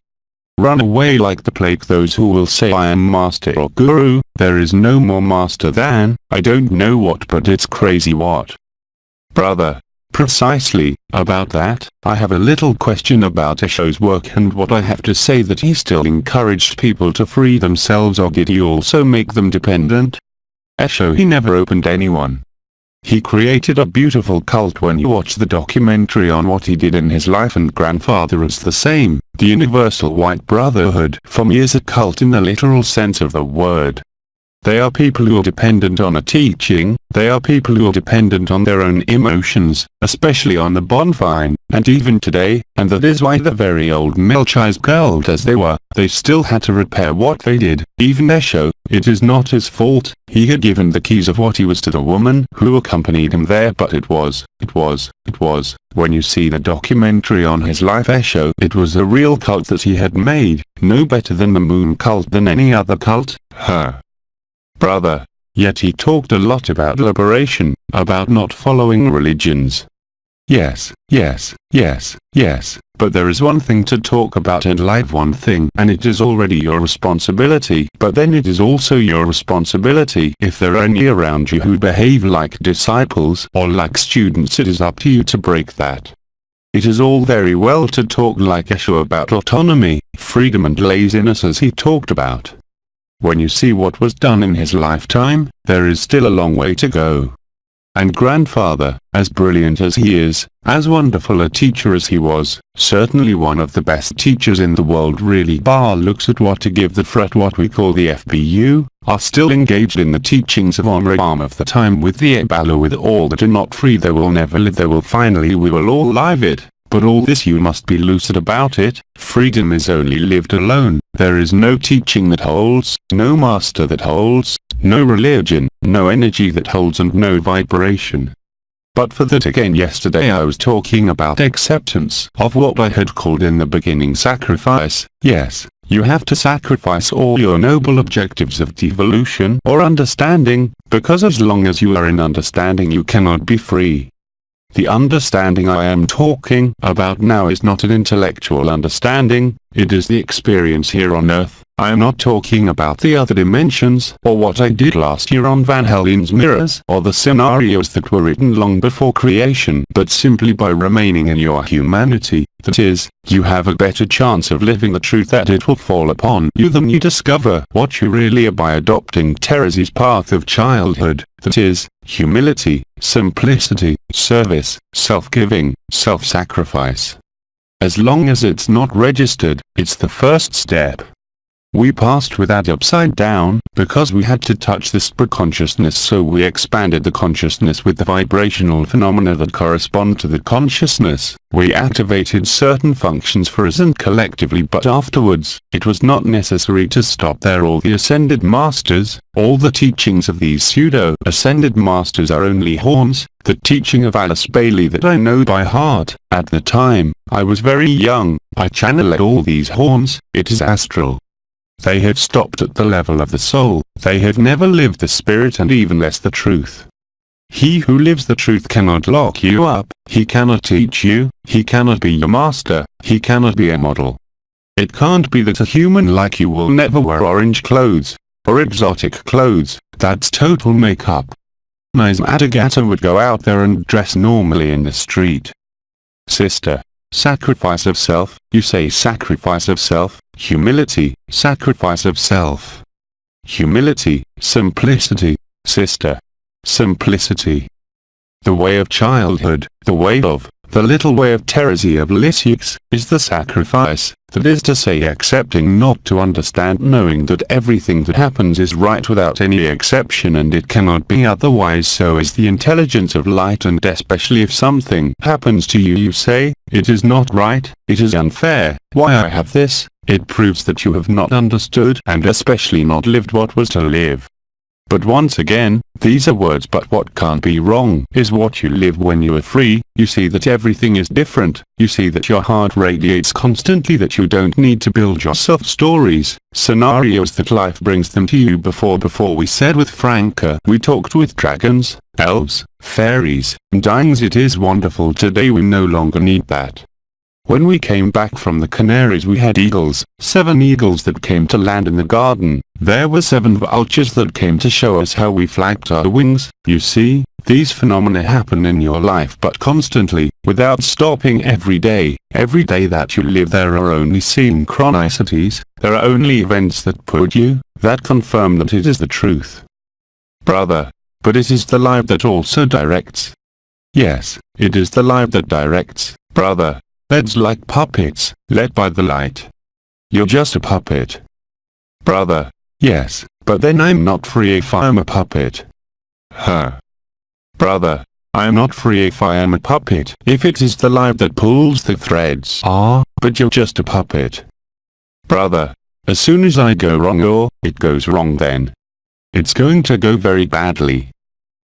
Run away like the plague those who will say I am master or guru. There is no more master than, I don't know what, but it's crazy what. Brother, precisely, about that, I have a little question about Osho's work and what I have to say, that he still encouraged people to free themselves, or did he also make them dependent? Osho, he never opened anyone. He created a beautiful cult. When you watch the documentary on what he did in his life, and grandfather is the same, the Universal White Brotherhood, for me is a cult in the literal sense of the word. They are people who are dependent on a teaching, they are people who are dependent on their own emotions, especially on the bonfire, and even today, and that is why the very old Melchi's girls as they were, they still had to repair what they did, even Esho. It is not his fault, he had given the keys of what he was to the woman who accompanied him there, but it was, when you see the documentary on his life Esho, it was a real cult that he had made, no better than the moon cult than any other cult, brother. Yet he talked a lot about liberation, about not following religions. Yes, but there is one thing to talk about in life, one thing, and it is already your responsibility, but then it is also your responsibility if there are any around you who behave like disciples or like students. It is up to you to break that. It is all very well to talk like Esho about autonomy, freedom and laziness as he talked about. When you see what was done in his lifetime, there is still a long way to go. And grandfather, as brilliant as he is, as wonderful a teacher as he was, certainly one of the best teachers in the world, really looks at what to give the fret what we call the FBU, are still engaged in the teachings of Ram of the time with the Ebala, with all that are not free they will never live, they will finally we will all live it. But all this you must be lucid about it, freedom is only lived alone, there is no teaching that holds, no master that holds, no religion, no energy that holds and no vibration. But for that again yesterday I was talking about acceptance of what I had called in the beginning sacrifice. Yes, you have to sacrifice all your noble objectives of devolution or understanding, because as long as you are in understanding you cannot be free. The understanding I am talking about now is not an intellectual understanding, it is the experience here on earth. I am not talking about the other dimensions, or what I did last year on Van Helden's mirrors, or the scenarios that were written long before creation, but simply by remaining in your humanity, that is, you have a better chance of living the truth that it will fall upon you than you discover what you really are by adopting Teresa's path of childhood, that is, humility, simplicity, service, self-giving, self-sacrifice. As long as it's not registered, it's the first step. We passed with that upside down, because we had to touch the superconsciousness, so we expanded the consciousness with the vibrational phenomena that correspond to the consciousness. We activated certain functions for us and collectively, but afterwards, it was not necessary to stop there. All the ascended masters, all the teachings of these pseudo-ascended masters are only horns. The teaching of Alice Bailey that I know by heart, at the time, I was very young, I channeled all these horns, it is astral. They have stopped at the level of the soul, they have never lived the spirit and even less the truth. He who lives the truth cannot lock you up, he cannot teach you, he cannot be your master, he cannot be a model. It can't be that a human like you will never wear orange clothes, or exotic clothes, that's total makeup. Nice Adagata would go out there and dress normally in the street. Sister. Sacrifice of self, you say sacrifice of self, humility, sacrifice of self. Humility, simplicity, sister. Simplicity. The way of childhood, the way of, the little way of Teresa of Lisieux, is the sacrifice, that is to say accepting not to understand, knowing that everything that happens is right without any exception and it cannot be otherwise. So is the intelligence of light, and especially if something happens to you, you say, it is not right, it is unfair, why I have this, it proves that you have not understood and especially not lived what was to live. But once again, these are words, but what can't be wrong is what you live when you are free. You see that everything is different, you see that your heart radiates constantly, that you don't need to build yourself stories, scenarios, that life brings them to you. Before we said with Franca, we talked with dragons, elves, fairies, and dyings. It is wonderful. Today we no longer need that. When we came back from the Canaries we had eagles, 7 eagles that came to land in the garden. There were 7 vultures that came to show us how we flapped our wings. You see, these phenomena happen in your life, but constantly, without stopping. Every day that you live, there are only synchronicities, there are only events that put you, that confirm that it is the truth. Brother. But it is the light that also directs. Yes, it is the light that directs, brother. That's like puppets, led by the light. You're just a puppet. Brother. Yes, But then I'm not free if I'm a puppet. Brother, I am not free if I am a puppet. If it is the life that pulls the threads. But you're just a puppet. Brother, as soon as I go wrong or it goes wrong, then it's going to go very badly.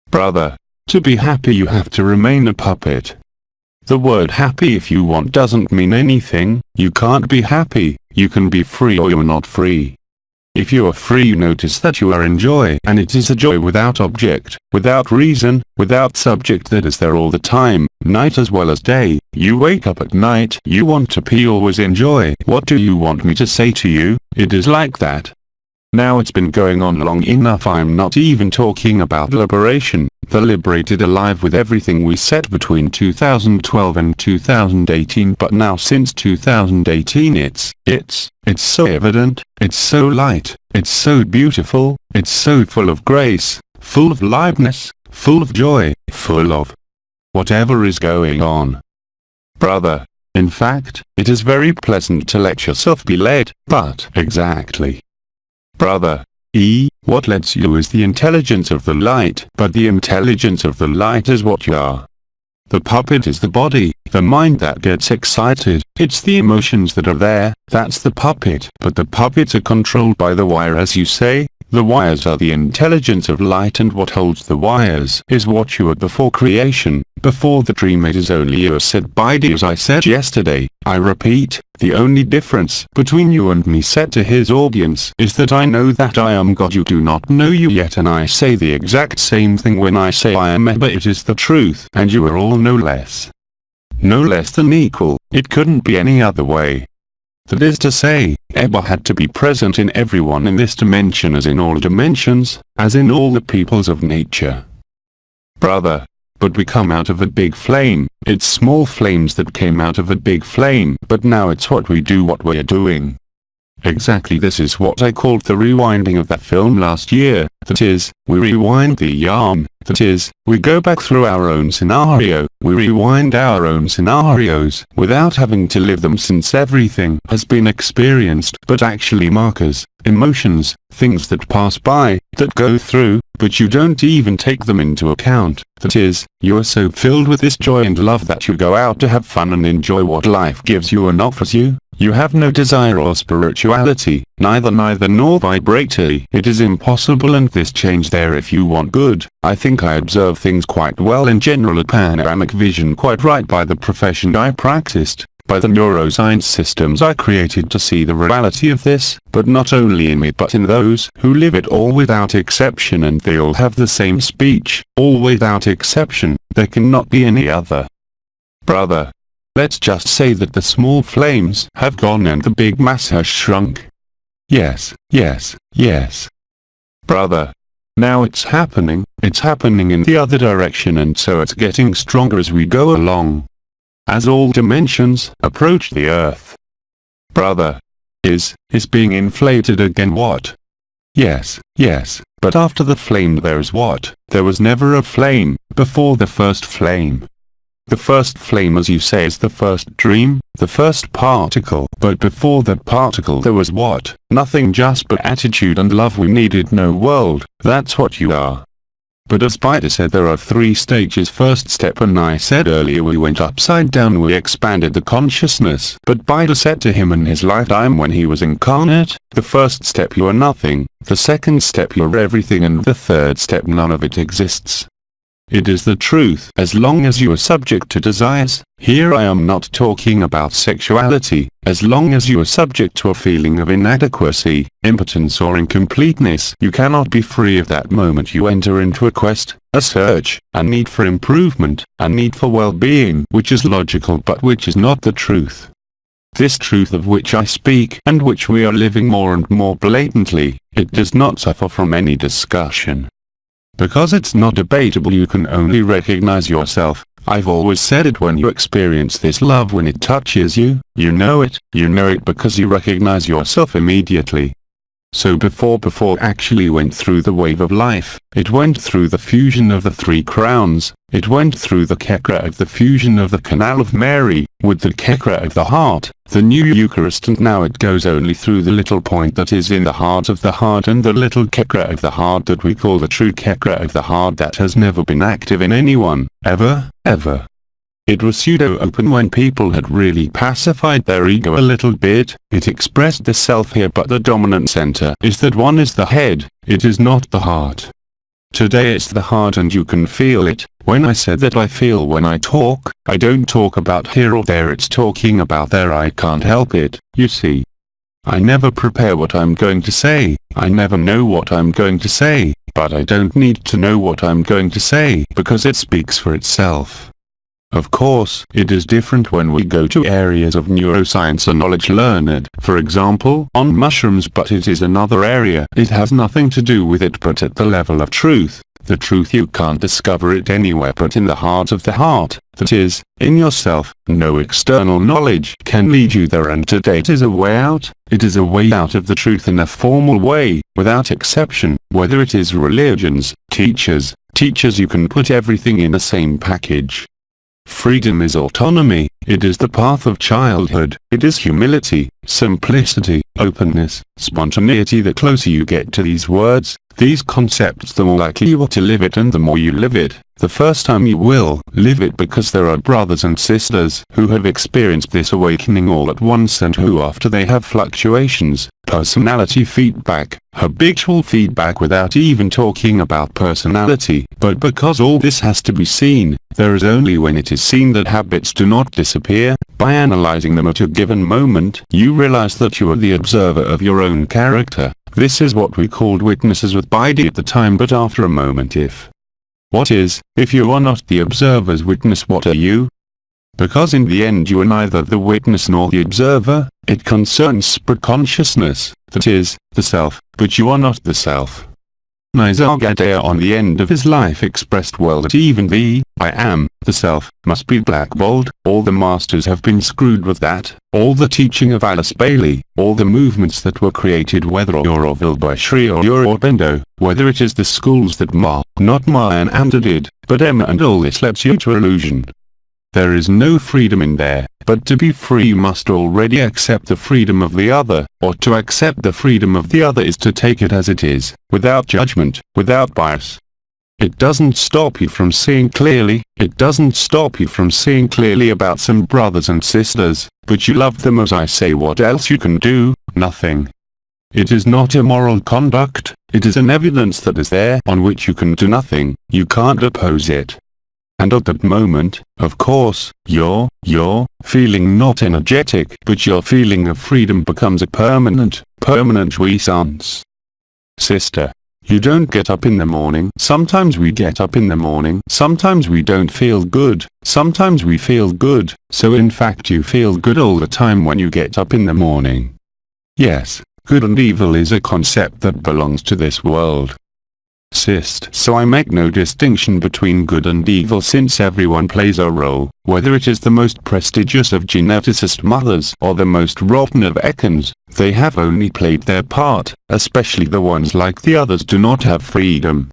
Brother, to be happy you have to remain a puppet. The word happy, if you want, doesn't mean anything. You can't be happy. You can be free or you're not free. If you are free, you notice that you are in joy, and it is a joy without object, without reason, without subject, that is there all the time, night as well as day. You wake up at night, you want to pee, always enjoy. What do you want me to say to you? It is like that. Now it's been going on long enough. I'm not even talking about liberation, the liberated alive with everything we said between 2012 and 2018, but now since 2018 it's so evident, it's so light, it's so beautiful, it's so full of grace, full of liveness, full of joy, full of whatever is going on. Brother, in fact, it is very pleasant to let yourself be led, but exactly. Brother, what lets you is the intelligence of the light, but the intelligence of the light is what you are. The puppet is the body, the mind that gets excited. It's the emotions that are there, that's the puppet. But the puppets are controlled by the wire, as you say. The wires are the intelligence of light, and what holds the wires is what you were before creation, before the dream. It is only you, said by D. As I said yesterday, I repeat, the only difference between you and me, said to his audience, is that I know that I am God. You do not know you yet, and I say the exact same thing when I say I am Eba. It is the truth, and you are all no less than equal. It couldn't be any other way. That is to say, Eba had to be present in everyone in this dimension, as in all dimensions, as in all the peoples of nature. Brother, but we come out of a big flame. It's small flames that came out of a big flame, but now it's what we do, what we're doing. Exactly, this is what I called the rewinding of that film last year. That is, we rewind the yarn. That is, we go back through our own scenario. We rewind our own scenarios without having to live them, since everything has been experienced. But actually, markers, emotions, things that pass by, that go through, but you don't even take them into account. That is, you are so filled with this joy and love that you go out to have fun and enjoy what life gives you and offers you. You have no desire or spirituality, neither nor vibratory. It is impossible, and this change there if you want good. I think I observe things quite well in general, a panoramic vision quite right by the profession I practiced, by the neuroscience systems I created to see the reality of this, but not only in me but in those who live it, all without exception, and they all have the same speech, all without exception. There cannot be any other. Brother, let's just say that the small flames have gone and the big mass has shrunk. Yes. Brother, now it's happening in the other direction, and so it's getting stronger as we go along. As all dimensions approach the earth. Brother, is being inflated again. What? Yes, but after the flame there is what? There was never a flame before the first flame. The first flame, as you say, is the first dream, the first particle. But before that particle there was what? Nothing, just but attitude and love. We needed no world. That's what you are. But as Spider said, there are 3 stages. First step, and I said earlier, we went upside down, we expanded the consciousness. But Bida said to him in his lifetime when he was incarnate, the first step you are nothing, the second step you are everything, and the third step none of it exists. It is the truth. As long as you are subject to desires, here I am not talking about sexuality, as long as you are subject to a feeling of inadequacy, impotence or incompleteness, you cannot be free. Of that moment you enter into a quest, a search, a need for improvement, a need for well-being, which is logical but which is not the truth. This truth of which I speak, and which we are living more and more blatantly, it does not suffer from any discussion. Because it's not debatable, you can only recognize yourself. I've always said it, when you experience this love, when it touches you, you know it because you recognize yourself immediately. So before actually went through the wave of life, it went through the fusion of the three crowns, it went through the chakra of the fusion of the canal of Mary, with the chakra of the heart, the new Eucharist, and now it goes only through the little point that is in the heart of the heart, and the little chakra of the heart that we call the true chakra of the heart that has never been active in anyone, ever. It was pseudo-open when people had really pacified their ego a little bit. It expressed the self here, but the dominant center is that one is the head, it is not the heart. Today it's the heart, and you can feel it. When I said that I feel when I talk, I don't talk about here or there, it's talking about there. I can't help it, you see. I never prepare what I'm going to say, I never know what I'm going to say, but I don't need to know what I'm going to say because it speaks for itself. Of course, it is different when we go to areas of neuroscience or knowledge learned, for example, on mushrooms, but it is another area. It has nothing to do with it but at the level of truth. The truth, you can't discover it anywhere but in the heart of the heart, that is, in yourself. No external knowledge can lead you there, and today it is a way out. It is a way out of the truth in a formal way, without exception, whether it is religions, teachers, you can put everything in the same package. Freedom is autonomy, it is the path of childhood, it is humility, simplicity, openness, spontaneity. The closer you get to these words, these concepts, the more likely you are to live it, and the more you live it, the first time you will live it, because there are brothers and sisters who have experienced this awakening all at once, and who, after they have fluctuations, personality feedback, habitual feedback, without even talking about personality, but because all this has to be seen, there is only when it is seen that habits do not disappear. By analyzing them at a given moment, you realize that you are the observer of your own character. This is what we called witnesses with Bidi at the time, but after a moment, if you are not the observer's witness, what are you? Because in the end you are neither the witness nor the observer. It concerns spirit consciousness, that is, the self, but you are not the self. Nisargadatta on the end of his life expressed well that even the I am, the self, must be blackballed. All the masters have been screwed with that. All the teaching of Alice Bailey, all the movements that were created, whether Auroville by Sri or Aurobindo, whether it is the schools that not Maya and Anda did, but Emma, and all this leads you to illusion. There is no freedom in there, but to be free you must already accept the freedom of the other, or to accept the freedom of the other is to take it as it is, without judgment, without bias. It doesn't stop you from seeing clearly, it doesn't stop you from seeing clearly about some brothers and sisters, but you love them as I say. What else you can do? Nothing. It is not immoral conduct, it is an evidence that is there on which you can do nothing, you can't oppose it. And at that moment, of course, your feeling not energetic, but your feeling of freedom becomes a permanent jouissance. Sister, you don't get up in the morning. Sometimes we get up in the morning. Sometimes we don't feel good. Sometimes we feel good. So in fact you feel good all the time when you get up in the morning. Yes, good and evil is a concept that belongs to this world. So I make no distinction between good and evil, since everyone plays a role, whether it is the most prestigious of geneticist mothers or the most rotten of Ekans. They have only played their part, especially the ones like the others do not have freedom.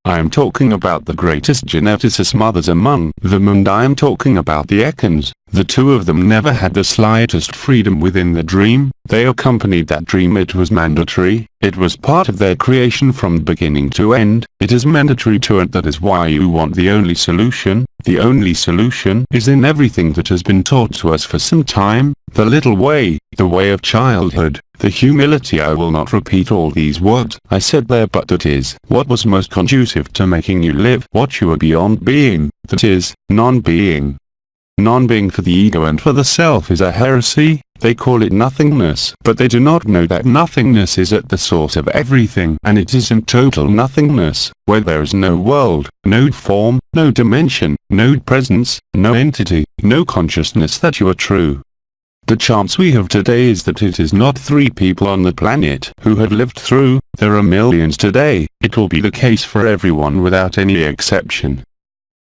I am talking about the greatest geneticist mothers among them, and I am talking about the Ekans. The two of them never had the slightest freedom within the dream. They accompanied that dream. It was mandatory. It was part of their creation from beginning to end. It is mandatory to it. That is why you want the only solution. The only solution is in everything that has been taught to us for some time. The little way, the way of childhood, the humility. I will not repeat all these words I said there, but that is what was most conducive to making you live what you are beyond being, that is, non-being. Non-being for the ego and for the self is a heresy. They call it nothingness, but they do not know that nothingness is at the source of everything, and it is in total nothingness, where there is no world, no form, no dimension, no presence, no entity, no consciousness, that you are true. The chance we have today is that it is not 3 people on the planet who have lived through. There are millions today. It will be the case for everyone without any exception.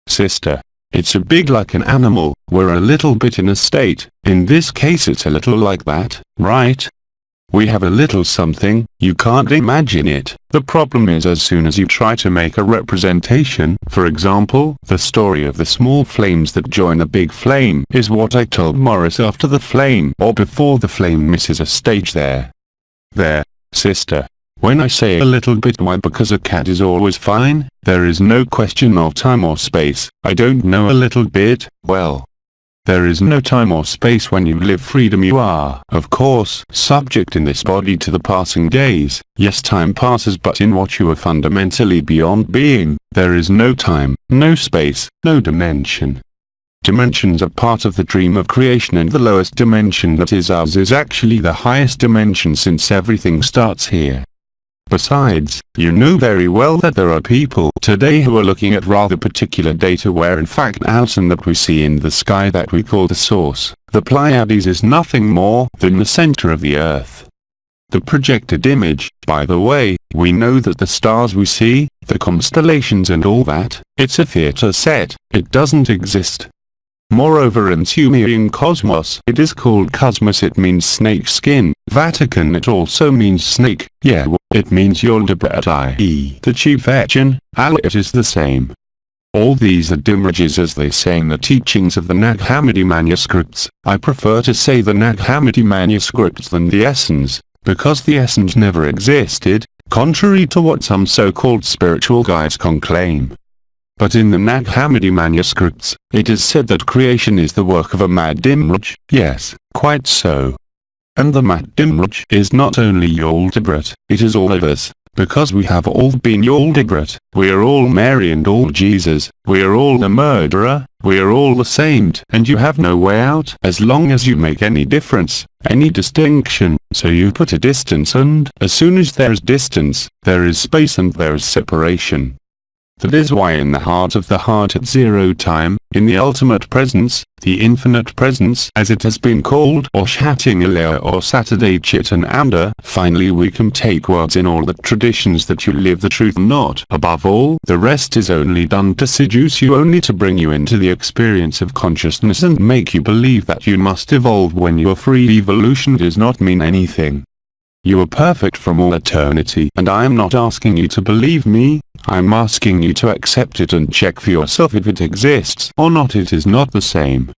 Sister, it's a big like an animal. We're a little bit in a state. In this case it's a little like that, right? We have a little something, you can't imagine it. The problem is as soon as you try to make a representation, for example, the story of the small flames that join a big flame is what I told Morris after the flame or before the flame misses a stage there. There, sister. When I say a little bit, why? Because a cat is always fine, there is no question of time or space. I don't know a little bit, well. There is no time or space when you live freedom. You are, of course, subject in this body to the passing days. Yes, time passes, but in what you are fundamentally beyond being, there is no time, no space, no dimension. Dimensions are part of the dream of creation, and the lowest dimension that is ours is actually the highest dimension, since everything starts here. Besides, you know very well that there are people today who are looking at rather particular data where in fact AYOUN that we see in the sky that we call the source, the Pleiades, is nothing more than the center of the earth. The projected image, by the way, we know that the stars we see, the constellations and all that, it's a theater set, it doesn't exist. Moreover, in Sumerian cosmos it is called cosmos, it means snake skin. Vatican, it also means snake, yeah, well, it means Yaldabaoth, i.e. the chief agent. Allah, it is the same. All these are dimrages, as they say in the teachings of the Nag Hammadi manuscripts. I prefer to say the Nag Hammadi manuscripts than the essence, because the essence never existed, contrary to what some so-called spiritual guides conclaim. But in the Nag Hammadi manuscripts, it is said that creation is the work of a mad dimraj. Yes, quite so. And the mad dimraj is not only Yaldabaoth, it is all of us, because we have all been Yaldabaoth, we are all Mary and all Jesus, we are all the murderer, we are all the saint, and you have no way out as long as you make any difference, any distinction. So you put a distance, and as soon as there is distance, there is space and there is separation. That is why in the heart of the heart at zero time, in the ultimate presence, the infinite presence as it has been called, or Shatingilaya or Saturday Chitananda, finally we can take words in all the traditions that you live the truth, not above all. The rest is only done to seduce you, only to bring you into the experience of consciousness and make you believe that you must evolve when you are free. Evolution does not mean anything. You are perfect from all eternity, and I am not asking you to believe me, I'm asking you to accept it and check for yourself if it exists or not. It is not the same.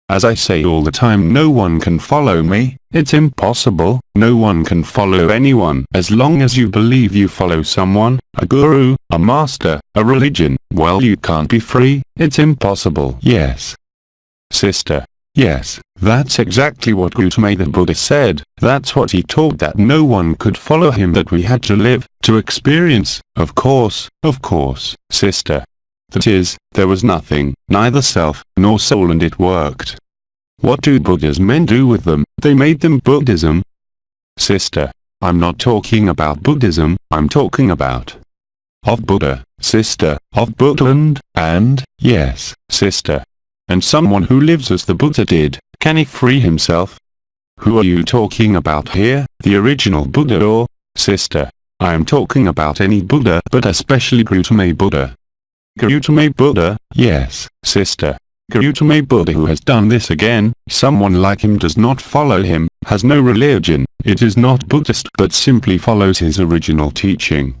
As I say all the time, no one can follow me, it's impossible, no one can follow anyone. As long as you believe you follow someone, a guru, a master, a religion, well, you can't be free, it's impossible. Yes. Sister. Yes, that's exactly what Gautama the Buddha said, that's what he taught, that no one could follow him, that we had to live, to experience. Of course, sister. That is, there was nothing, neither self, nor soul, and it worked. What do Buddha's men do with them? They made them Buddhism. Sister. I'm not talking about Buddhism, I'm talking about of Buddha, sister, of Buddhaland, and, yes, sister. And someone who lives as the Buddha did, can he free himself? Who are you talking about here, the original Buddha or, sister? I am talking about any Buddha, but especially Gautama Buddha. Gautama Buddha, yes, sister. Gautama Buddha, who has done this again, someone like him does not follow him, has no religion, it is not Buddhist, but simply follows his original teaching.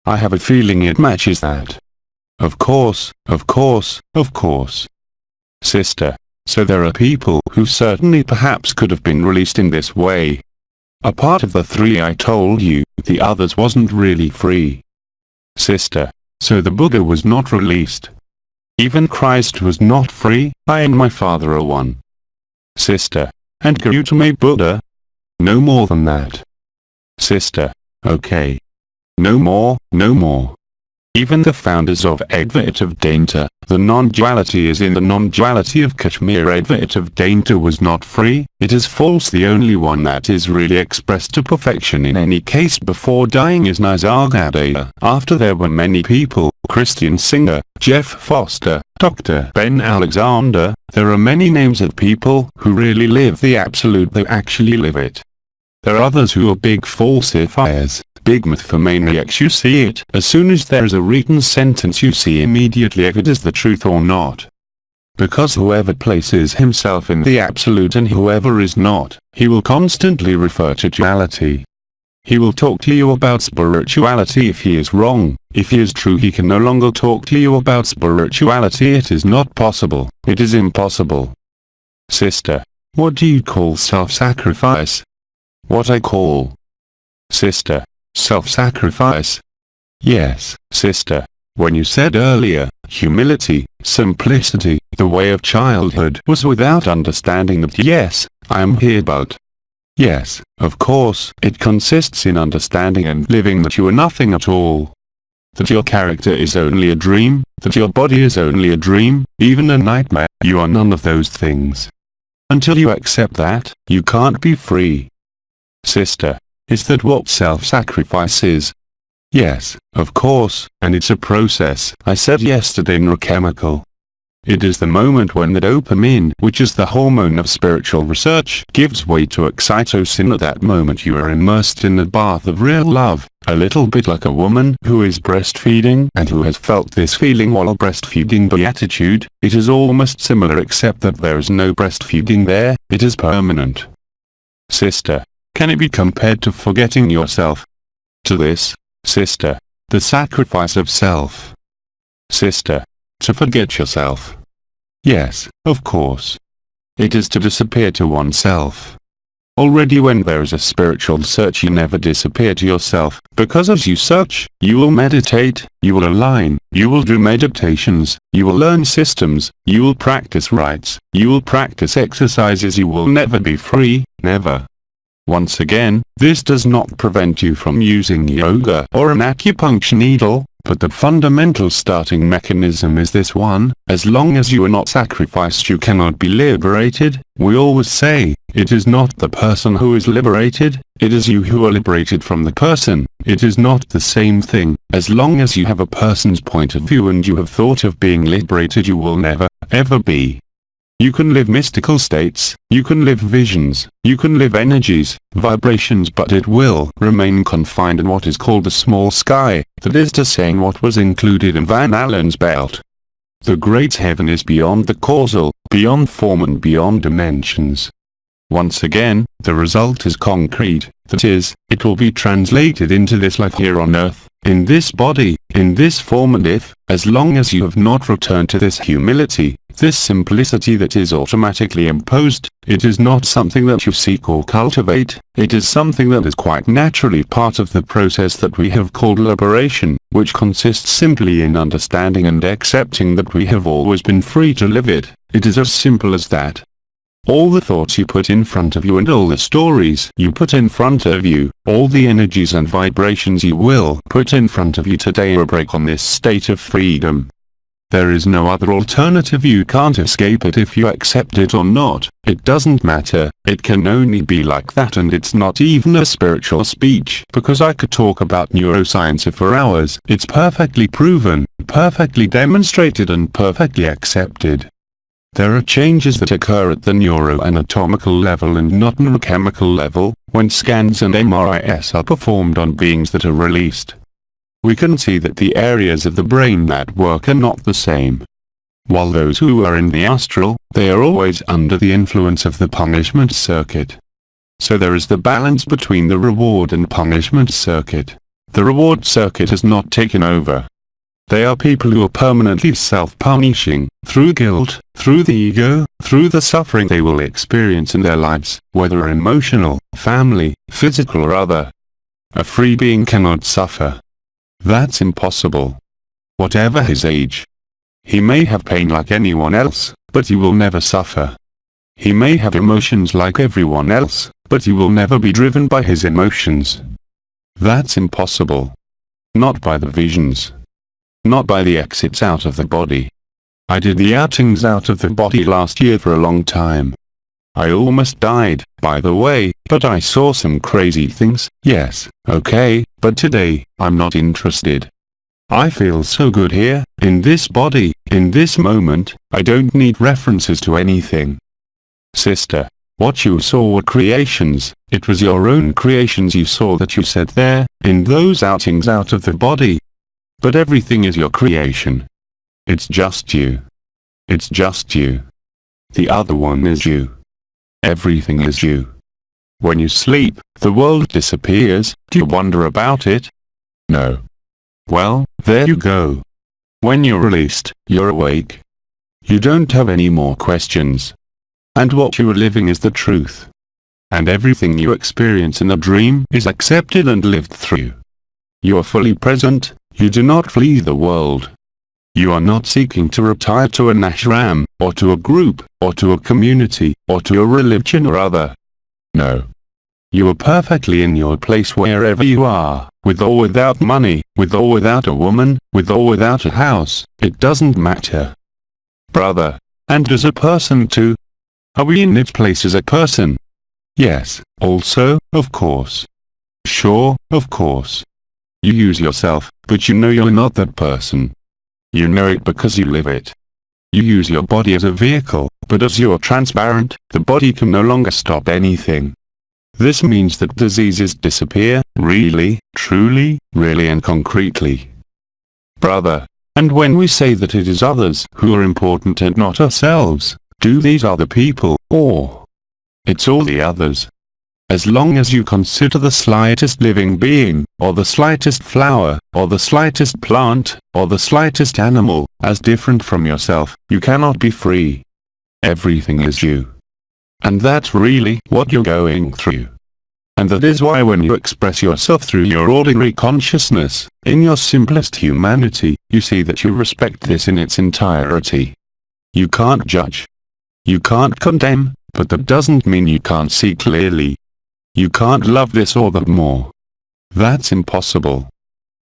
I have a feeling it matches that. Of course. Sister. So there are people who certainly perhaps could have been released in this way. A part of the three I told you, the others wasn't really free. Sister. So the Buddha was not released. Even Christ was not free. I and my father are one. Sister. And Gautama Buddha? No more than that. Sister. Okay. No more. Even the founders of Advaita of Dainta, the non-duality is in the non-duality of Kashmir. Advaita of Dainta was not free, it is false. The only one that is really expressed to perfection in any case before dying is Nisargadatta. After there were many people, Christian Singer, Jeff Foster, Dr. Ben Alexander, there are many names of people who really live the absolute, they actually live it. There are others who are big falsifiers. Big mythomaniacs. You see it as soon as there is a written sentence, you see immediately if it is the truth or not. Because whoever places himself in the absolute and whoever is not, he will constantly refer to duality. He will talk to you about spirituality if he is wrong. If he is true, he can no longer talk to you about spirituality. It is not possible. It is impossible. Sister, what do you call self-sacrifice? What I call? Sister, self-sacrifice? Yes, sister. When you said earlier, humility, simplicity, the way of childhood was without understanding that yes, I am here but. Yes, of course, it consists in understanding and living that you are nothing at all. That your character is only a dream, that your body is only a dream, even a nightmare. You are none of those things. Until you accept that, you can't be free. Sister, is that what self-sacrifice is? Yes, of course, and it's a process. I said yesterday neurochemical. It is the moment when the dopamine, which is the hormone of spiritual research, gives way to oxytocin. At that moment you are immersed in the bath of real love, a little bit like a woman who is breastfeeding and who has felt this feeling while breastfeeding. Beatitude, it is almost similar except that there is no breastfeeding there, it is permanent. Sister, can it be compared to forgetting yourself? To this, sister, the sacrifice of self. Sister, to forget yourself. Yes, of course. It is to disappear to oneself. Already when there is a spiritual search you never disappear to yourself, because as you search, you will meditate, you will align, you will do meditations, you will learn systems, you will practice rites, you will practice exercises. You will never be free, never. Once again, this does not prevent you from using yoga or an acupuncture needle, but the fundamental starting mechanism is this one: as long as you are not sacrificed you cannot be liberated. We always say, it is not the person who is liberated, it is you who are liberated from the person. It is not the same thing. As long as you have a person's point of view and you have thought of being liberated, you will never, ever be. You can live mystical states, you can live visions, you can live energies, vibrations, but it will remain confined in what is called the small sky, that is to say what was included in Van Allen's belt. The great heaven is beyond the causal, beyond form and beyond dimensions. Once again, the result is concrete, that is, it will be translated into this life here on earth, in this body, in this form, and if, as long as you have not returned to this humility, this simplicity that is automatically imposed, it is not something that you seek or cultivate, it is something that is quite naturally part of the process that we have called liberation, which consists simply in understanding and accepting that we have always been free to live it. It is as simple as that. All the thoughts you put in front of you and all the stories you put in front of you, all the energies and vibrations you will put in front of you today are a break on this state of freedom. There is no other alternative. You can't escape it if you accept it or not. It doesn't matter, it can only be like that, and it's not even a spiritual speech, because I could talk about neuroscience for hours. It's perfectly proven, perfectly demonstrated and perfectly accepted. There are changes that occur at the neuroanatomical level and not neurochemical level, when scans and MRIs are performed on beings that are released. We can see that the areas of the brain that work are not the same. While those who are in the astral, they are always under the influence of the punishment circuit. So there is the balance between the reward and punishment circuit. The reward circuit has not taken over. They are people who are permanently self-punishing, through guilt, through the ego, through the suffering they will experience in their lives, whether emotional, family, physical or other. A free being cannot suffer. That's impossible. Whatever his age. He may have pain like anyone else, but he will never suffer. He may have emotions like everyone else, but he will never be driven by his emotions. That's impossible. Not by the visions. Not by the exits out of the body. I did the outings out of the body last year for a long time. I almost died, by the way, but I saw some crazy things. Yes, okay, but today, I'm not interested. I feel so good here, in this body, in this moment. I don't need references to anything. Sister, what you saw were creations. It was your own creations you saw that you said there, in those outings out of the body. But everything is your creation. It's just you. It's just you. The other one is you. Everything is you. When you sleep, the world disappears. Do you wonder about it? No. Well, there you go. When you're released, you're awake. You don't have any more questions. And what you are living is the truth. And everything you experience in the dream is accepted and lived through. You are fully present. You do not flee the world. You are not seeking to retire to an ashram, or to a group, or to a community, or to a religion or other. No. You are perfectly in your place wherever you are, with or without money, with or without a woman, with or without a house, it doesn't matter. Brother, and as a person too? Are we in this place as a person? Yes, also, of course. Sure, of course. You use yourself, but you know you're not that person. You know it because you live it. You use your body as a vehicle, but as you're transparent, the body can no longer stop anything. This means that diseases disappear, really, truly, really and concretely. Brother, and when we say that it is others who are important and not ourselves, do these other people, or it's all the others. As long as you consider the slightest living being, or the slightest flower, or the slightest plant, or the slightest animal, as different from yourself, you cannot be free. Everything is you. And that's really what you're going through. And that is why when you express yourself through your ordinary consciousness, in your simplest humanity, you see that you respect this in its entirety. You can't judge. You can't condemn, but that doesn't mean you can't see clearly. You can't love this or that more. That's impossible.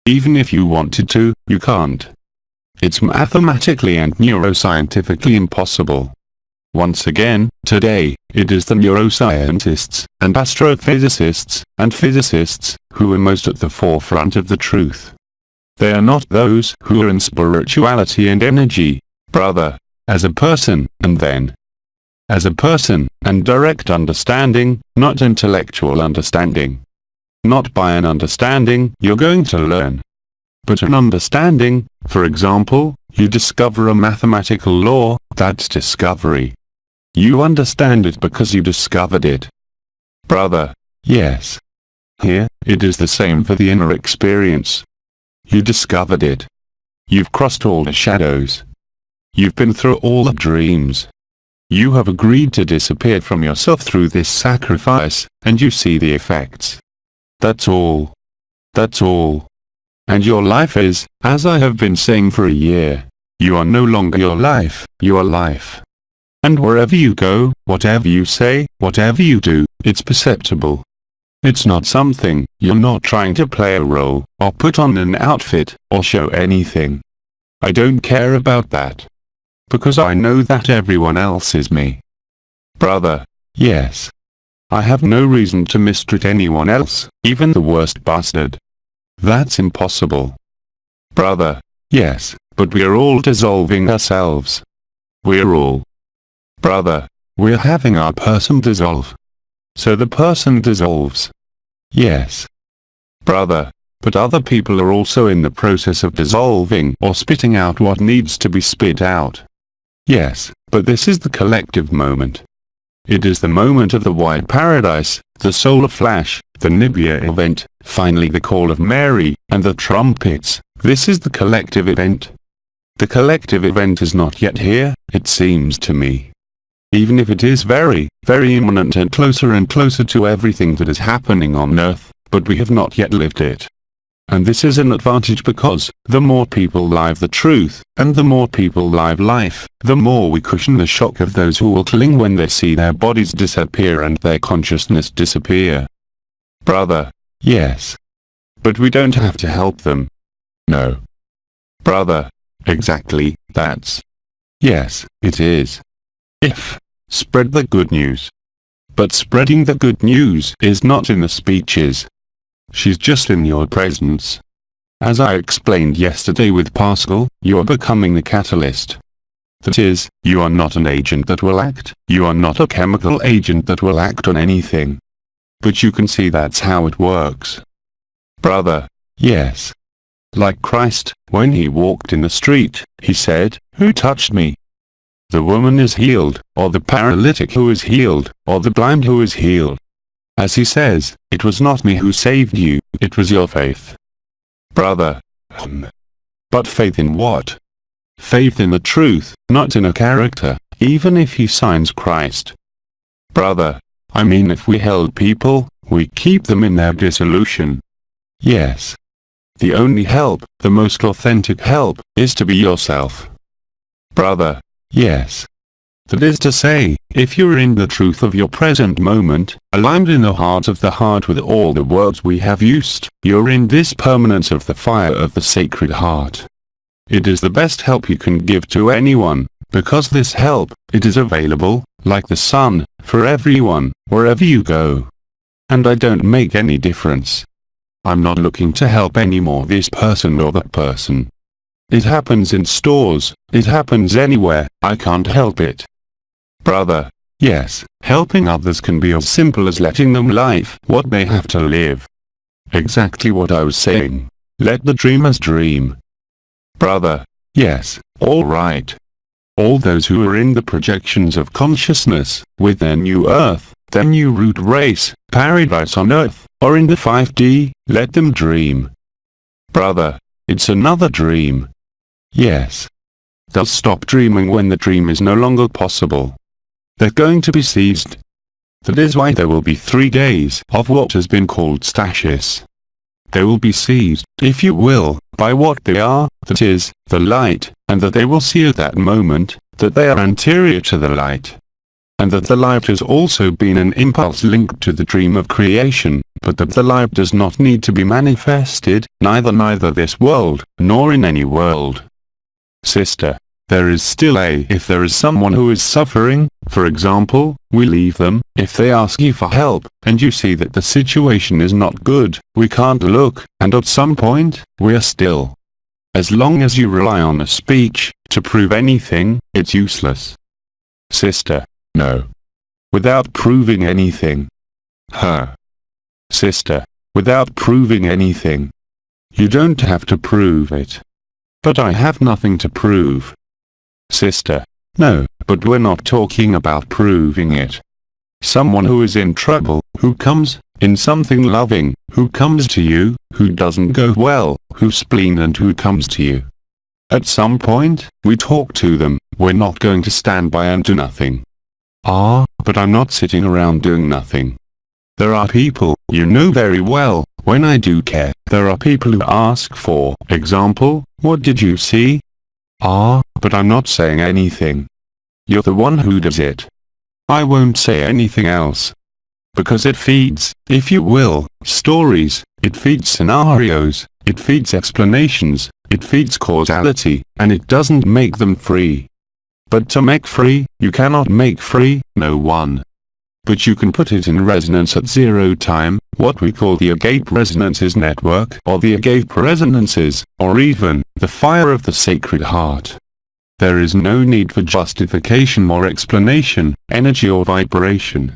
Even if you wanted to, you can't. It's mathematically and neuroscientifically impossible. Once again, today, it is the neuroscientists, and astrophysicists, and physicists, who are most at the forefront of the truth. They are not those who are in spirituality and energy, brother, as a person, and then as a person, and direct understanding, not intellectual understanding. Not by an understanding you're going to learn, but an understanding. For example, you discover a mathematical law, that's discovery. You understand it because you discovered it. Brother, yes. Here, it is the same for the inner experience. You discovered it. You've crossed all the shadows. You've been through all the dreams. You have agreed to disappear from yourself through this sacrifice, and you see the effects. That's all. That's all. And your life is, as I have been saying for a year, you are no longer your life, you are life. And wherever you go, whatever you say, whatever you do, it's perceptible. It's not something, you're not trying to play a role, or put on an outfit, or show anything. I don't care about that. Because I know that everyone else is me. Brother, yes. I have no reason to mistreat anyone else, even the worst bastard. That's impossible. Brother, yes, but we are all dissolving ourselves. We're all. Brother, we're having our person dissolve. So the person dissolves. Yes. Brother, but other people are also in the process of dissolving or spitting out what needs to be spit out. Yes, but this is the collective moment. It is the moment of the wide paradise, the solar flash, the Nibbia event, finally the call of Mary, and the trumpets. This is the collective event. The collective event is not yet here, it seems to me. Even if it is very, very imminent and closer to everything that is happening on earth, but we have not yet lived it. And this is an advantage because, the more people live the truth, and the more people live life, the more we cushion the shock of those who will cling when they see their bodies disappear and their consciousness disappear. Brother, yes. But we don't have to help them. No. Brother, exactly, that's. Yes, it is. If, spread the good news. But spreading the good news is not in the speeches. She's just in your presence. As I explained yesterday with Pascal, you are becoming the catalyst. That is, you are not an agent that will act, you are not a chemical agent that will act on anything. But you can see that's how it works. Brother, yes. Like Christ, when he walked in the street, he said, "Who touched me?" The woman is healed, or the paralytic who is healed, or the blind who is healed. As he says, it was not me who saved you, it was your faith. Brother. But faith in what? Faith in the truth, not in a character, even if he signs Christ. Brother. I mean, if we help people, we keep them in their dissolution. Yes. The only help, the most authentic help, is to be yourself. Brother. Yes. That is to say, if you're in the truth of your present moment, aligned in the heart of the heart with all the words we have used, you're in this permanence of the fire of the sacred heart. It is the best help you can give to anyone, because this help, it is available, like the sun, for everyone, wherever you go. And I don't make any difference. I'm not looking to help anymore this person or that person. It happens in stores, it happens anywhere, I can't help it. Brother. Yes, helping others can be as simple as letting them live what they have to live. Exactly what I was saying. Let the dreamers dream. Brother. Yes, all right. All those who are in the projections of consciousness, with their new earth, their new root race, paradise on earth, or in the 5D, let them dream. Brother. It's another dream. Yes. They'll stop dreaming when the dream is no longer possible. They're going to be seized. That is why there will be 3 days of what has been called stasis. They will be seized, if you will, by what they are, that is, the light, and that they will see at that moment, that they are anterior to the light. And that the light has also been an impulse linked to the dream of creation, but that the light does not need to be manifested, neither this world, nor in any world. Sister. There is still if there is someone who is suffering, for example, we leave them, if they ask you for help, and you see that the situation is not good, we can't look, and at some point, we are still. As long as you rely on a speech, to prove anything, it's useless. Sister. No. Without proving anything. Sister. Without proving anything. You don't have to prove it. But I have nothing to prove. Sister. No, but we're not talking about proving it. Someone who is in trouble, who comes, in something loving, who comes to you, who doesn't go well, who's spleen and who comes to you. At some point, we talk to them, we're not going to stand by and do nothing. But I'm not sitting around doing nothing. There are people, you know very well, when I do care, there are people who ask for example, what did you see? But I'm not saying anything. You're the one who does it. I won't say anything else. Because it feeds, if you will, stories, it feeds scenarios, it feeds explanations, it feeds causality, and it doesn't make them free. But to make free, you cannot make free, no one. But you can put it in resonance at 0 time, what we call the agape resonances network, or the agape resonances, or even, the fire of the sacred heart. There is no need for justification or explanation, energy or vibration.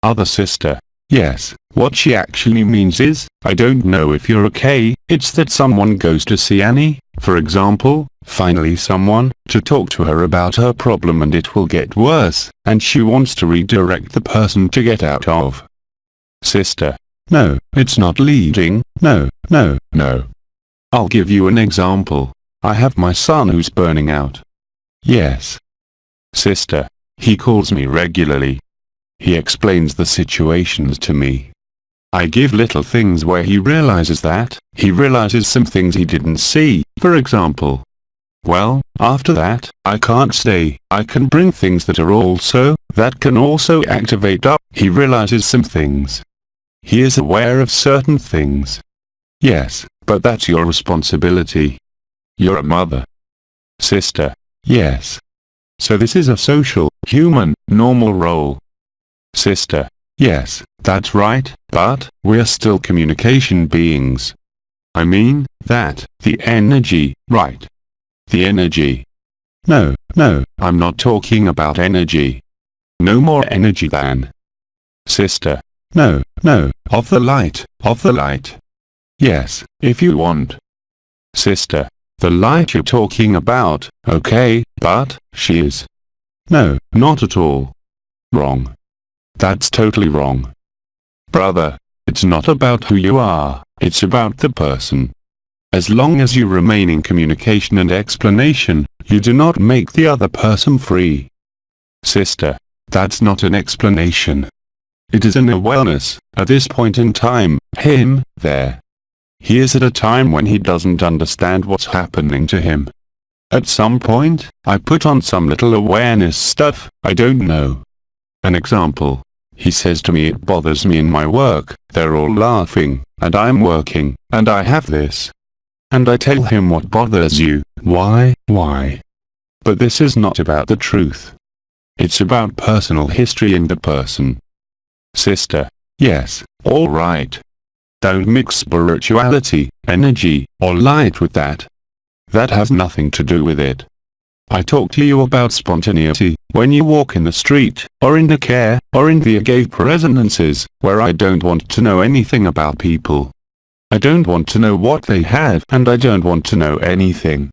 Other sister. Yes, what she actually means is, I don't know if you're okay, it's that someone goes to see Annie, for example, finally someone, to talk to her about her problem and it will get worse, and she wants to redirect the person to get out of. Sister. No, it's not leading, no. I'll give you an example. I have my son who's burning out. Yes. Sister. He calls me regularly. He explains the situations to me. I give little things where he realizes some things he didn't see, for example. Well, after that, I can't stay, I can bring things that can also activate up, he realizes some things. He is aware of certain things. Yes, but that's your responsibility. You're a mother. Sister. Yes. So this is a social, human, normal role. Sister. Yes, that's right, but, we are still communication beings. I mean, the energy, right? The energy. No, I'm not talking about energy. No more energy than. Sister. No, of the light. Yes, if you want. Sister. The light you're talking about, okay, but, she is. No, not at all. Wrong. That's totally wrong. Brother, it's not about who you are, it's about the person. As long as you remain in communication and explanation, you do not make the other person free. Sister, that's not an explanation. It is an awareness, at this point in time, him, there. He is at a time when he doesn't understand what's happening to him. At some point, I put on some little awareness stuff, I don't know. An example. He says to me it bothers me in my work, they're all laughing, and I'm working, and I have this. And I tell him what bothers you, why? But this is not about the truth. It's about personal history in the person. Sister, yes, all right. Don't mix spirituality, energy, or light with that. That has nothing to do with it. I talk to you about spontaneity, when you walk in the street, or in the care, or in the agave resonances, where I don't want to know anything about people. I don't want to know what they have, and I don't want to know anything.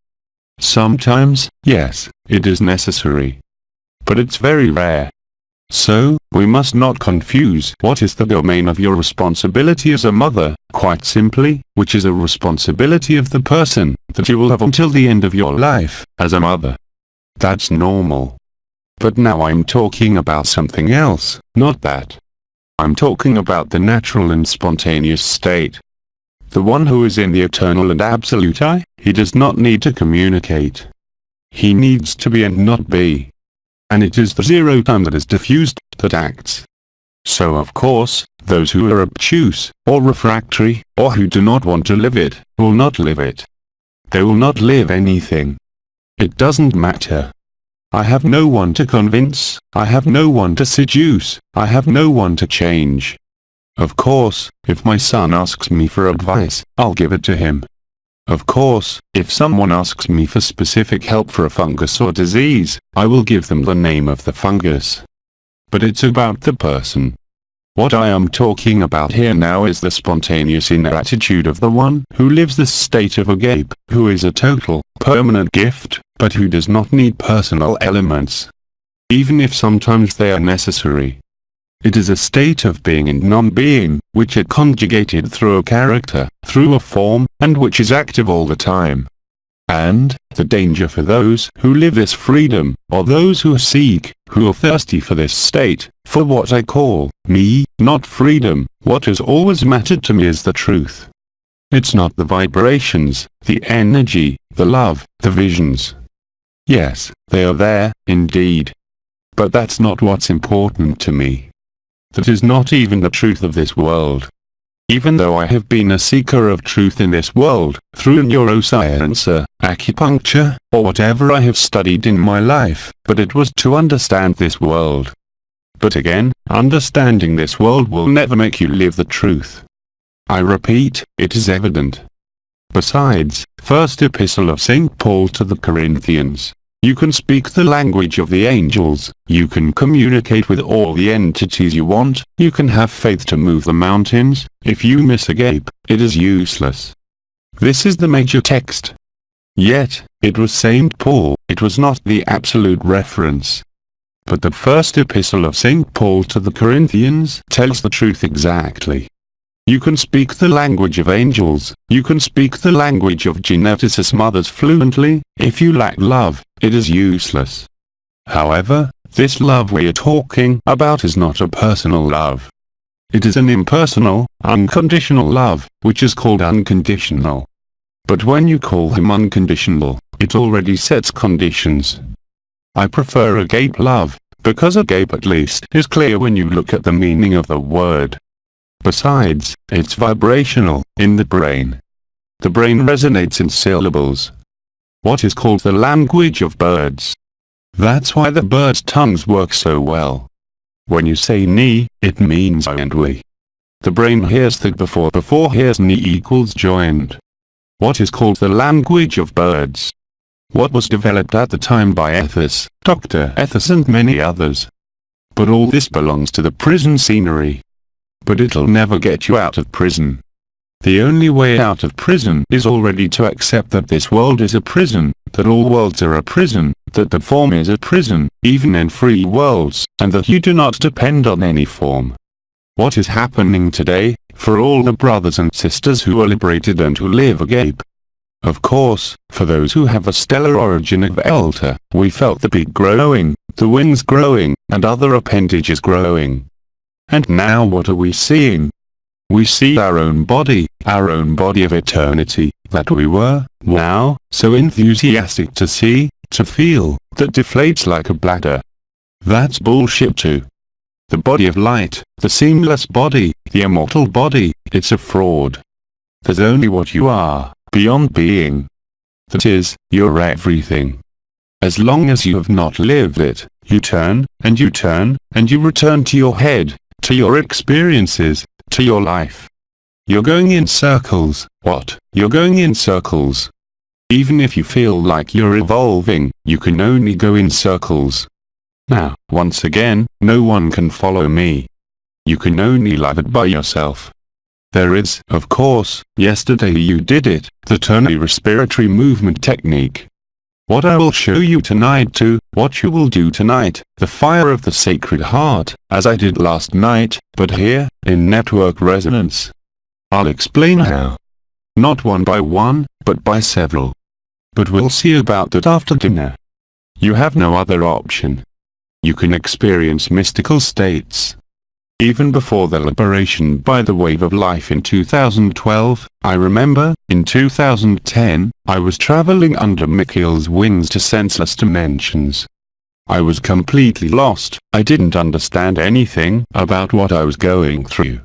Sometimes, yes, it is necessary. But it's very rare. So, we must not confuse what is the domain of your responsibility as a mother, quite simply, which is a responsibility of the person, that you will have until the end of your life, as a mother. That's normal. But now I'm talking about something else, not that. I'm talking about the natural and spontaneous state. The one who is in the eternal and absolute I, he does not need to communicate. He needs to be and not be. And it is the zero time that is diffused, that acts. So of course, those who are obtuse, or refractory, or who do not want to live it, will not live it. They will not live anything. It doesn't matter. I have no one to convince, I have no one to seduce, I have no one to change. Of course, if my son asks me for advice, I'll give it to him. Of course, if someone asks me for specific help for a fungus or disease, I will give them the name of the fungus. But it's about the person. What I am talking about here now is the spontaneous inner attitude of the one who lives the state of agape, who is a total, permanent gift, but who does not need personal elements. Even if sometimes they are necessary. It is a state of being and non-being, which is conjugated through a character, through a form, and which is active all the time. And, the danger for those who live this freedom, or those who seek, who are thirsty for this state, for what I call, me, not freedom, what has always mattered to me is the truth. It's not the vibrations, the energy, the love, the visions. Yes, they are there, indeed. But that's not what's important to me. That is not even the truth of this world. Even though I have been a seeker of truth in this world, through neuroscience, acupuncture, or whatever I have studied in my life, but it was to understand this world. But again, understanding this world will never make you live the truth. I repeat, it is evident. Besides, First Epistle of St. Paul to the Corinthians. You can speak the language of the angels, you can communicate with all the entities you want, you can have faith to move the mountains, if you miss agape, it is useless. This is the major text. Yet, it was St. Paul, it was not the absolute reference. But the First Epistle of St. Paul to the Corinthians tells the truth exactly. You can speak the language of angels, you can speak the language of geneticist mothers fluently, if you lack love, it is useless. However, this love we are talking about is not a personal love. It is an impersonal, unconditional love, which is called unconditional. But when you call him unconditional, it already sets conditions. I prefer agape love, because agape at least is clear when you look at the meaning of the word. Besides, it's vibrational, in the brain. The brain resonates in syllables. What is called the language of birds. That's why the birds' tongues work so well. When you say ni, it means I and we. The brain hears that before hears ni equals joined. What is called the language of birds. What was developed at the time by Ethos, Dr. Ethos and many others. But all this belongs to the prison scenery. But it'll never get you out of prison. The only way out of prison is already to accept that this world is a prison, that all worlds are a prison, that the form is a prison, even in free worlds, and that you do not depend on any form. What is happening today, for all the brothers and sisters who are liberated and who live agape? Of course, for those who have a stellar origin of Elta, we felt the beak growing, the wings growing, and other appendages growing. And now what are we seeing? We see our own body of eternity, that we were, now, so enthusiastic to see, to feel, that deflates like a bladder. That's bullshit too. The body of light, the seamless body, the immortal body, it's a fraud. There's only what you are, beyond being. That is, you're everything. As long as you have not lived it, you turn, and you turn, and you return to your head, to your experiences, to your life. You're going in circles. What? You're going in circles. Even if you feel like you're evolving, you can only go in circles. Now, once again, no one can follow me. You can only live it by yourself. There is, of course, yesterday you did it, the Tony respiratory movement technique. What I will show you tonight too, what you will do tonight, the fire of the sacred heart, as I did last night, but here, in network resonance. I'll explain how. Not one by one, but by several. But we'll see about that after dinner. You have no other option. You can experience mystical states. Even before the liberation by the wave of life in 2012, I remember, in 2010, I was traveling under Mikhail's wings to senseless dimensions. I was completely lost, I didn't understand anything about what I was going through.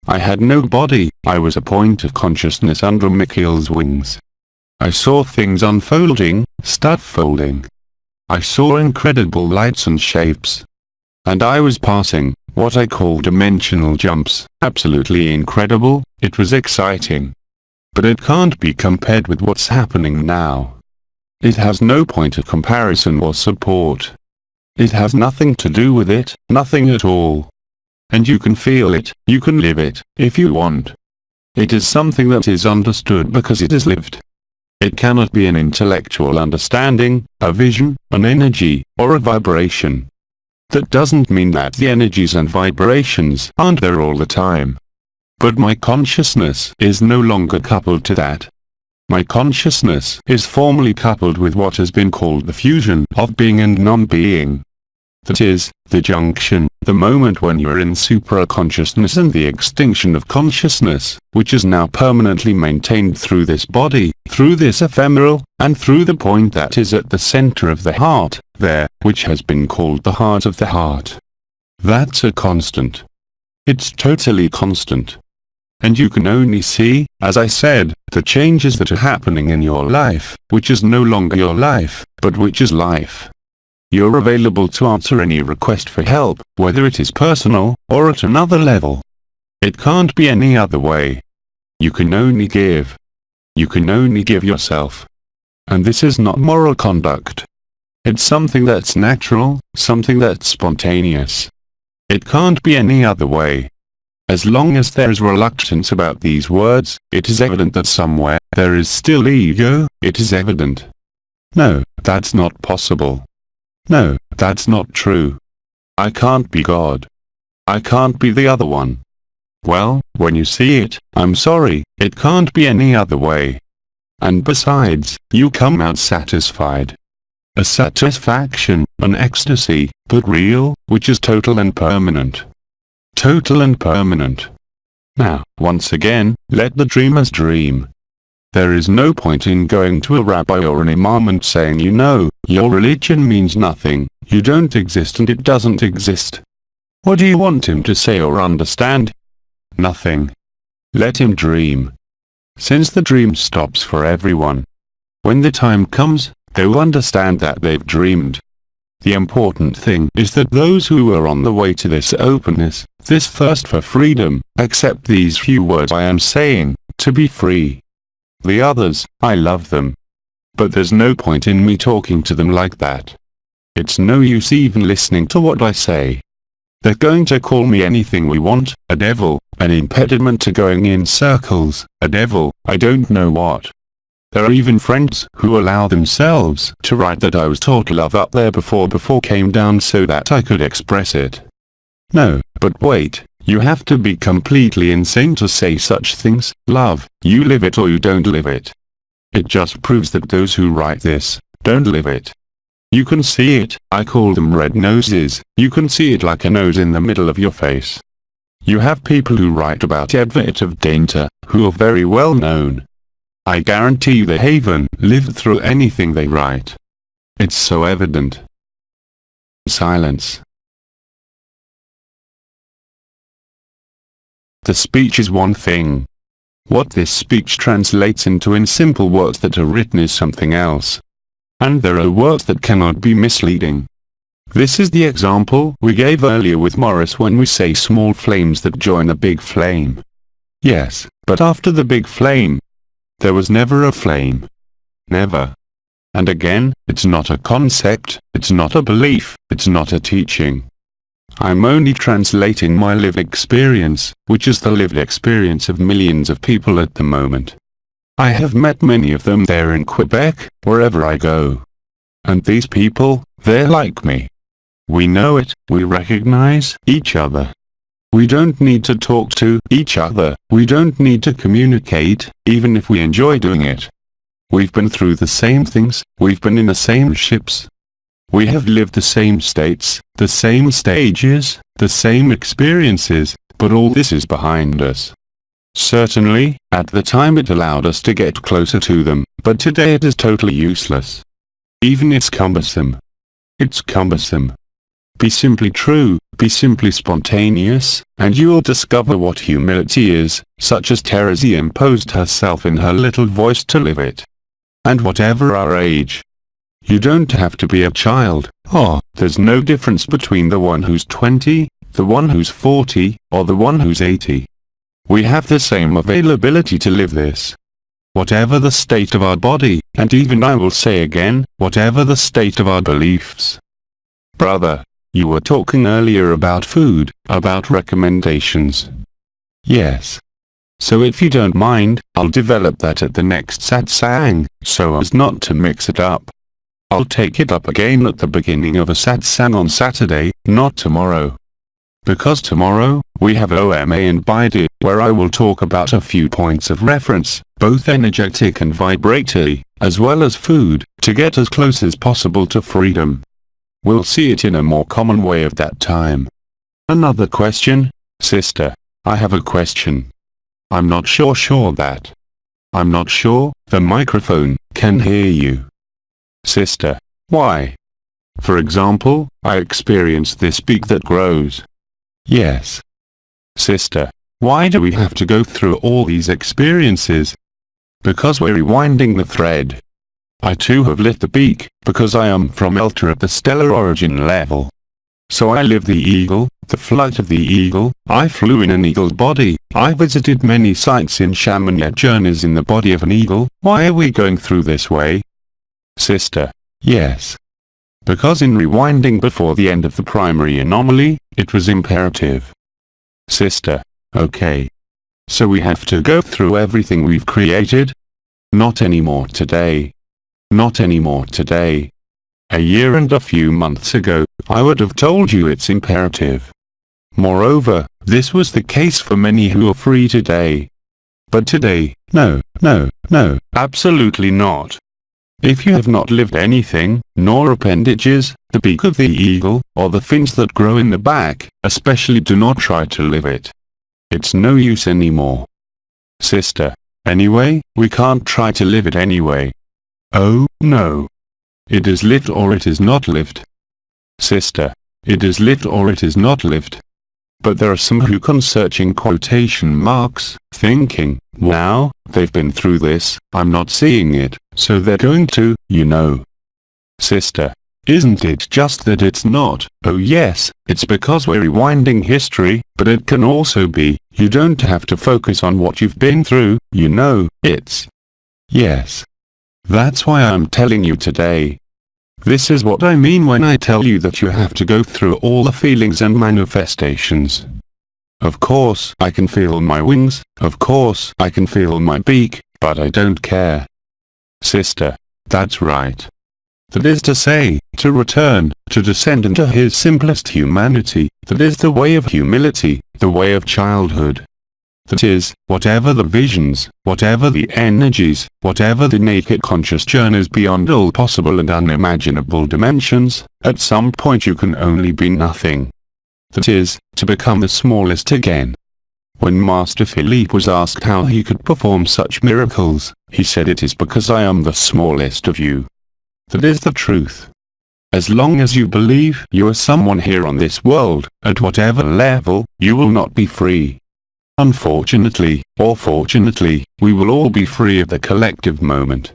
I had no body, I was a point of consciousness under Mikhail's wings. I saw things unfolding, stuff folding. I saw incredible lights and shapes. And I was passing, what I call dimensional jumps, absolutely incredible, it was exciting. But it can't be compared with what's happening now. It has no point of comparison or support. It has nothing to do with it, nothing at all. And you can feel it, you can live it, if you want. It is something that is understood because it is lived. It cannot be an intellectual understanding, a vision, an energy, or a vibration. That doesn't mean that the energies and vibrations aren't there all the time. But my consciousness is no longer coupled to that. My consciousness is formally coupled with what has been called the fusion of being and non-being. That is, the junction, the moment when you're in supra-consciousness and the extinction of consciousness, which is now permanently maintained through this body, through this ephemeral, and through the point that is at the center of the heart, there, which has been called the heart of the heart. That's a constant. It's totally constant. And you can only see, as I said, the changes that are happening in your life, which is no longer your life, but which is life. You're available to answer any request for help, whether it is personal, or at another level. It can't be any other way. You can only give. You can only give yourself. And this is not moral conduct. It's something that's natural, something that's spontaneous. It can't be any other way. As long as there is reluctance about these words, it is evident that somewhere there is still ego, it is evident. No, that's not possible. No, that's not true. I can't be God. I can't be the other one. Well, when you see it, I'm sorry, it can't be any other way. And besides, you come out satisfied. A satisfaction, an ecstasy, but real, which is total and permanent. Total and permanent. Now, once again, let the dreamers dream. There is no point in going to a rabbi or an imam and saying, you know, your religion means nothing, you don't exist and it doesn't exist. What do you want him to say or understand? Nothing. Let him dream. Since the dream stops for everyone. When the time comes, they will understand that they've dreamed. The important thing is that those who are on the way to this openness, this thirst for freedom, accept these few words I am saying, to be free. The others, I love them. But there's no point in me talking to them like that. It's no use even listening to what I say. They're going to call me anything we want, a devil, an impediment to going in circles, a devil, I don't know what. There are even friends who allow themselves to write that I was taught love up there before came down so that I could express it. No, but wait, you have to be completely insane to say such things. Love, you live it or you don't live it. It just proves that those who write this don't live it. You can see it, I call them red noses, you can see it like a nose in the middle of your face. You have people who write about every bit of danger, who are very well known. I guarantee you they haven't lived through anything they write. It's so evident. Silence. The speech is one thing. What this speech translates into in simple words that are written is something else. And there are words that cannot be misleading. This is the example we gave earlier with Morris when we say small flames that join a big flame. Yes, but after the big flame, there was never a flame. Never. And again, it's not a concept, it's not a belief, it's not a teaching. I'm only translating my lived experience, which is the lived experience of millions of people at the moment. I have met many of them there in Quebec, wherever I go. And these people, they're like me. We know it, we recognize each other. We don't need to talk to each other, we don't need to communicate, even if we enjoy doing it. We've been through the same things, we've been in the same ships. We have lived the same states, the same stages, the same experiences, but all this is behind us. Certainly, at the time it allowed us to get closer to them, but today it is totally useless. Even it's cumbersome. It's cumbersome. Be simply true, be simply spontaneous, and you will discover what humility is, such as Teresa imposed herself in her little voice to live it. And whatever our age. You don't have to be a child. There's no difference between the one who's 20, the one who's 40, or the one who's 80. We have the same availability to live this. Whatever the state of our body, and even I will say again, whatever the state of our beliefs. Brother, you were talking earlier about food, about recommendations. Yes. So if you don't mind, I'll develop that at the next satsang, so as not to mix it up. I'll take it up again at the beginning of a satsang on Saturday, not tomorrow. Because tomorrow, we have OMA and BID, where I will talk about a few points of reference, both energetic and vibratory, as well as food, to get as close as possible to freedom. We'll see it in a more common way at that time. Another question, sister. I have a question. I'm not sure that. I'm not sure the microphone can hear you. Sister. Why? For example, I experience this beak that grows. Yes. Sister. Why do we have to go through all these experiences? Because we're rewinding the thread. I too have lit the beak, because I am from Elta at the stellar origin level. So I live the eagle, the flight of the eagle, I flew in an eagle's body, I visited many sites in shaman yet journeys in the body of an eagle. Why are we going through this way? Sister. Yes. Because in rewinding before the end of the primary anomaly, it was imperative. Sister. Okay. So we have to go through everything we've created? Not anymore today. Not anymore today. A year and a few months ago, I would have told you it's imperative. Moreover, this was the case for many who are free today. But today, no, absolutely not. If you have not lived anything, nor appendages, the beak of the eagle, or the fins that grow in the back, especially do not try to live it. It's no use anymore. Sister. Anyway, we can't try to live it anyway. Oh, no. It is lived or it is not lived. Sister. It is lived or it is not lived. But there are some who can search in quotation marks, thinking, wow, they've been through this, I'm not seeing it, so they're going to, you know. Sister. Isn't it just that it's not? Oh yes, it's because we're rewinding history, but it can also be, you don't have to focus on what you've been through, you know, it's. Yes. That's why I'm telling you today. This is what I mean when I tell you that you have to go through all the feelings and manifestations. Of course I can feel my wings, of course I can feel my beak, but I don't care. Sister, that's right. That is to say, to return, to descend into his simplest humanity, that is the way of humility, the way of childhood. That is, whatever the visions, whatever the energies, whatever the naked conscious journeys beyond all possible and unimaginable dimensions, at some point you can only be nothing. That is, to become the smallest again. When Master Philippe was asked how he could perform such miracles, he said, "It is because I am the smallest of you." That is the truth. As long as you believe you are someone here on this world, at whatever level, you will not be free. Unfortunately, or fortunately, we will all be free at the collective moment.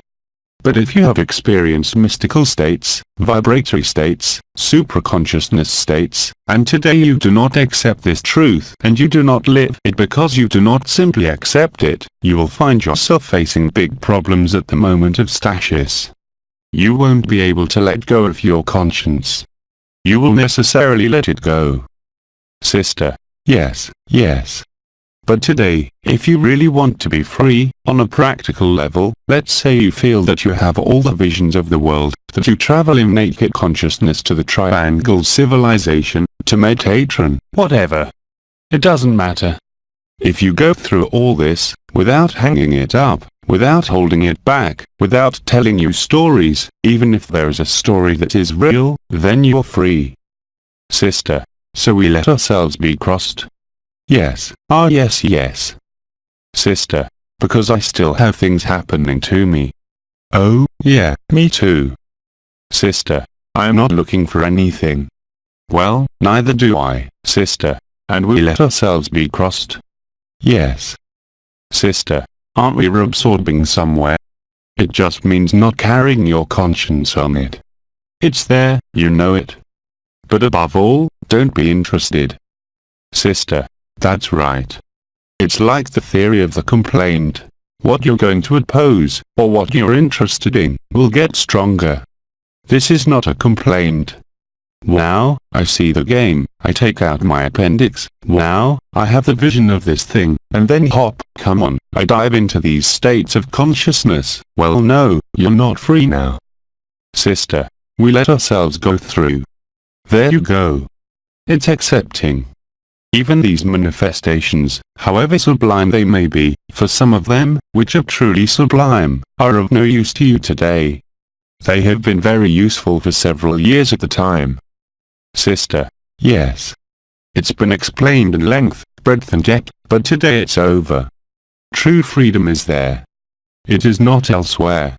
But if you have experienced mystical states, vibratory states, supraconsciousness states, and today you do not accept this truth and you do not live it because you do not simply accept it, you will find yourself facing big problems at the moment of stasis. You won't be able to let go of your conscience. You will necessarily let it go. Sister, yes, yes. But today, if you really want to be free, on a practical level, let's say you feel that you have all the visions of the world, that you travel in naked consciousness to the triangle civilization, to Metatron, whatever. It doesn't matter. If you go through all this, without hanging it up, without holding it back, without telling you stories, even if there is a story that is real, then you're free. Sister, so we let ourselves be crossed? Yes, yes, yes. Sister, because I still have things happening to me. Oh, yeah, me too. Sister, I am not looking for anything. Well, neither do I, sister, and we let ourselves be crossed? Yes. Sister, aren't we reabsorbing somewhere? It just means not carrying your conscience on it. It's there, you know it. But above all, don't be interested. Sister, that's right. It's like the theory of the complaint. What you're going to oppose, or what you're interested in, will get stronger. This is not a complaint. Wow, I see the game, I take out my appendix, wow, I have the vision of this thing, and then hop, come on, I dive into these states of consciousness. Well no, you're not free now. Sister, we let ourselves go through. There you go. It's accepting. Even these manifestations, however sublime they may be, for some of them, which are truly sublime, are of no use to you today. They have been very useful for several years at the time. Sister, yes. It's been explained in length, breadth and depth, but today it's over. True freedom is there. It is not elsewhere.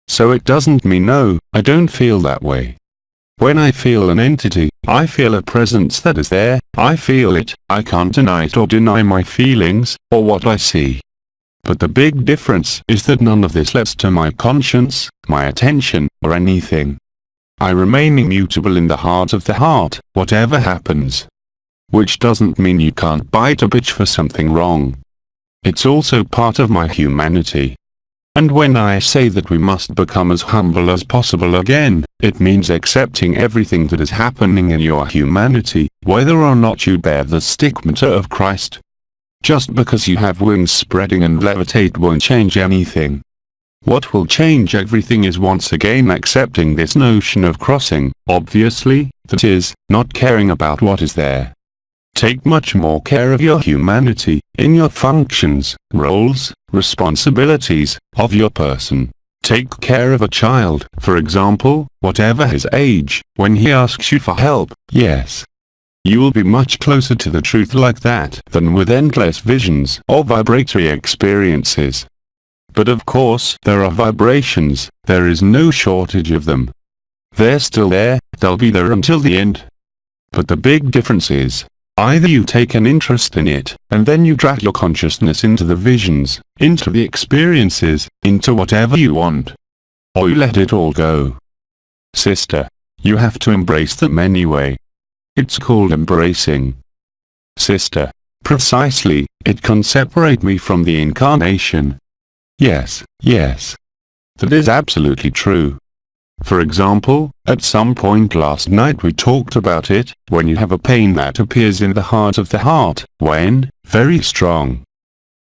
So it doesn't mean no, I don't feel that way. When I feel an entity, I feel a presence that is there, I feel it, I can't deny it or deny my feelings, or what I see. But the big difference is that none of this leads to my conscience, my attention, or anything. I remain immutable in the heart of the heart, whatever happens. Which doesn't mean you can't bite a bitch for something wrong. It's also part of my humanity. And when I say that we must become as humble as possible again, it means accepting everything that is happening in your humanity, whether or not you bear the stigmata of Christ. Just because you have wings spreading and levitate won't change anything. What will change everything is once again accepting this notion of crossing, obviously, that is, not caring about what is there. Take much more care of your humanity, in your functions, roles, responsibilities, of your person. Take care of a child, for example, whatever his age, when he asks you for help, yes. You will be much closer to the truth like that than with endless visions or vibratory experiences. But of course, there are vibrations, there is no shortage of them. They're still there, they'll be there until the end. But the big difference is, either you take an interest in it, and then you drag your consciousness into the visions, into the experiences, into whatever you want. Or you let it all go. Sister, you have to embrace them anyway. It's called embracing. Sister, precisely, it can separate me from the incarnation. Yes, yes. That is absolutely true. For example, at some point last night we talked about it, when you have a pain that appears in the heart of the heart, when, very strong.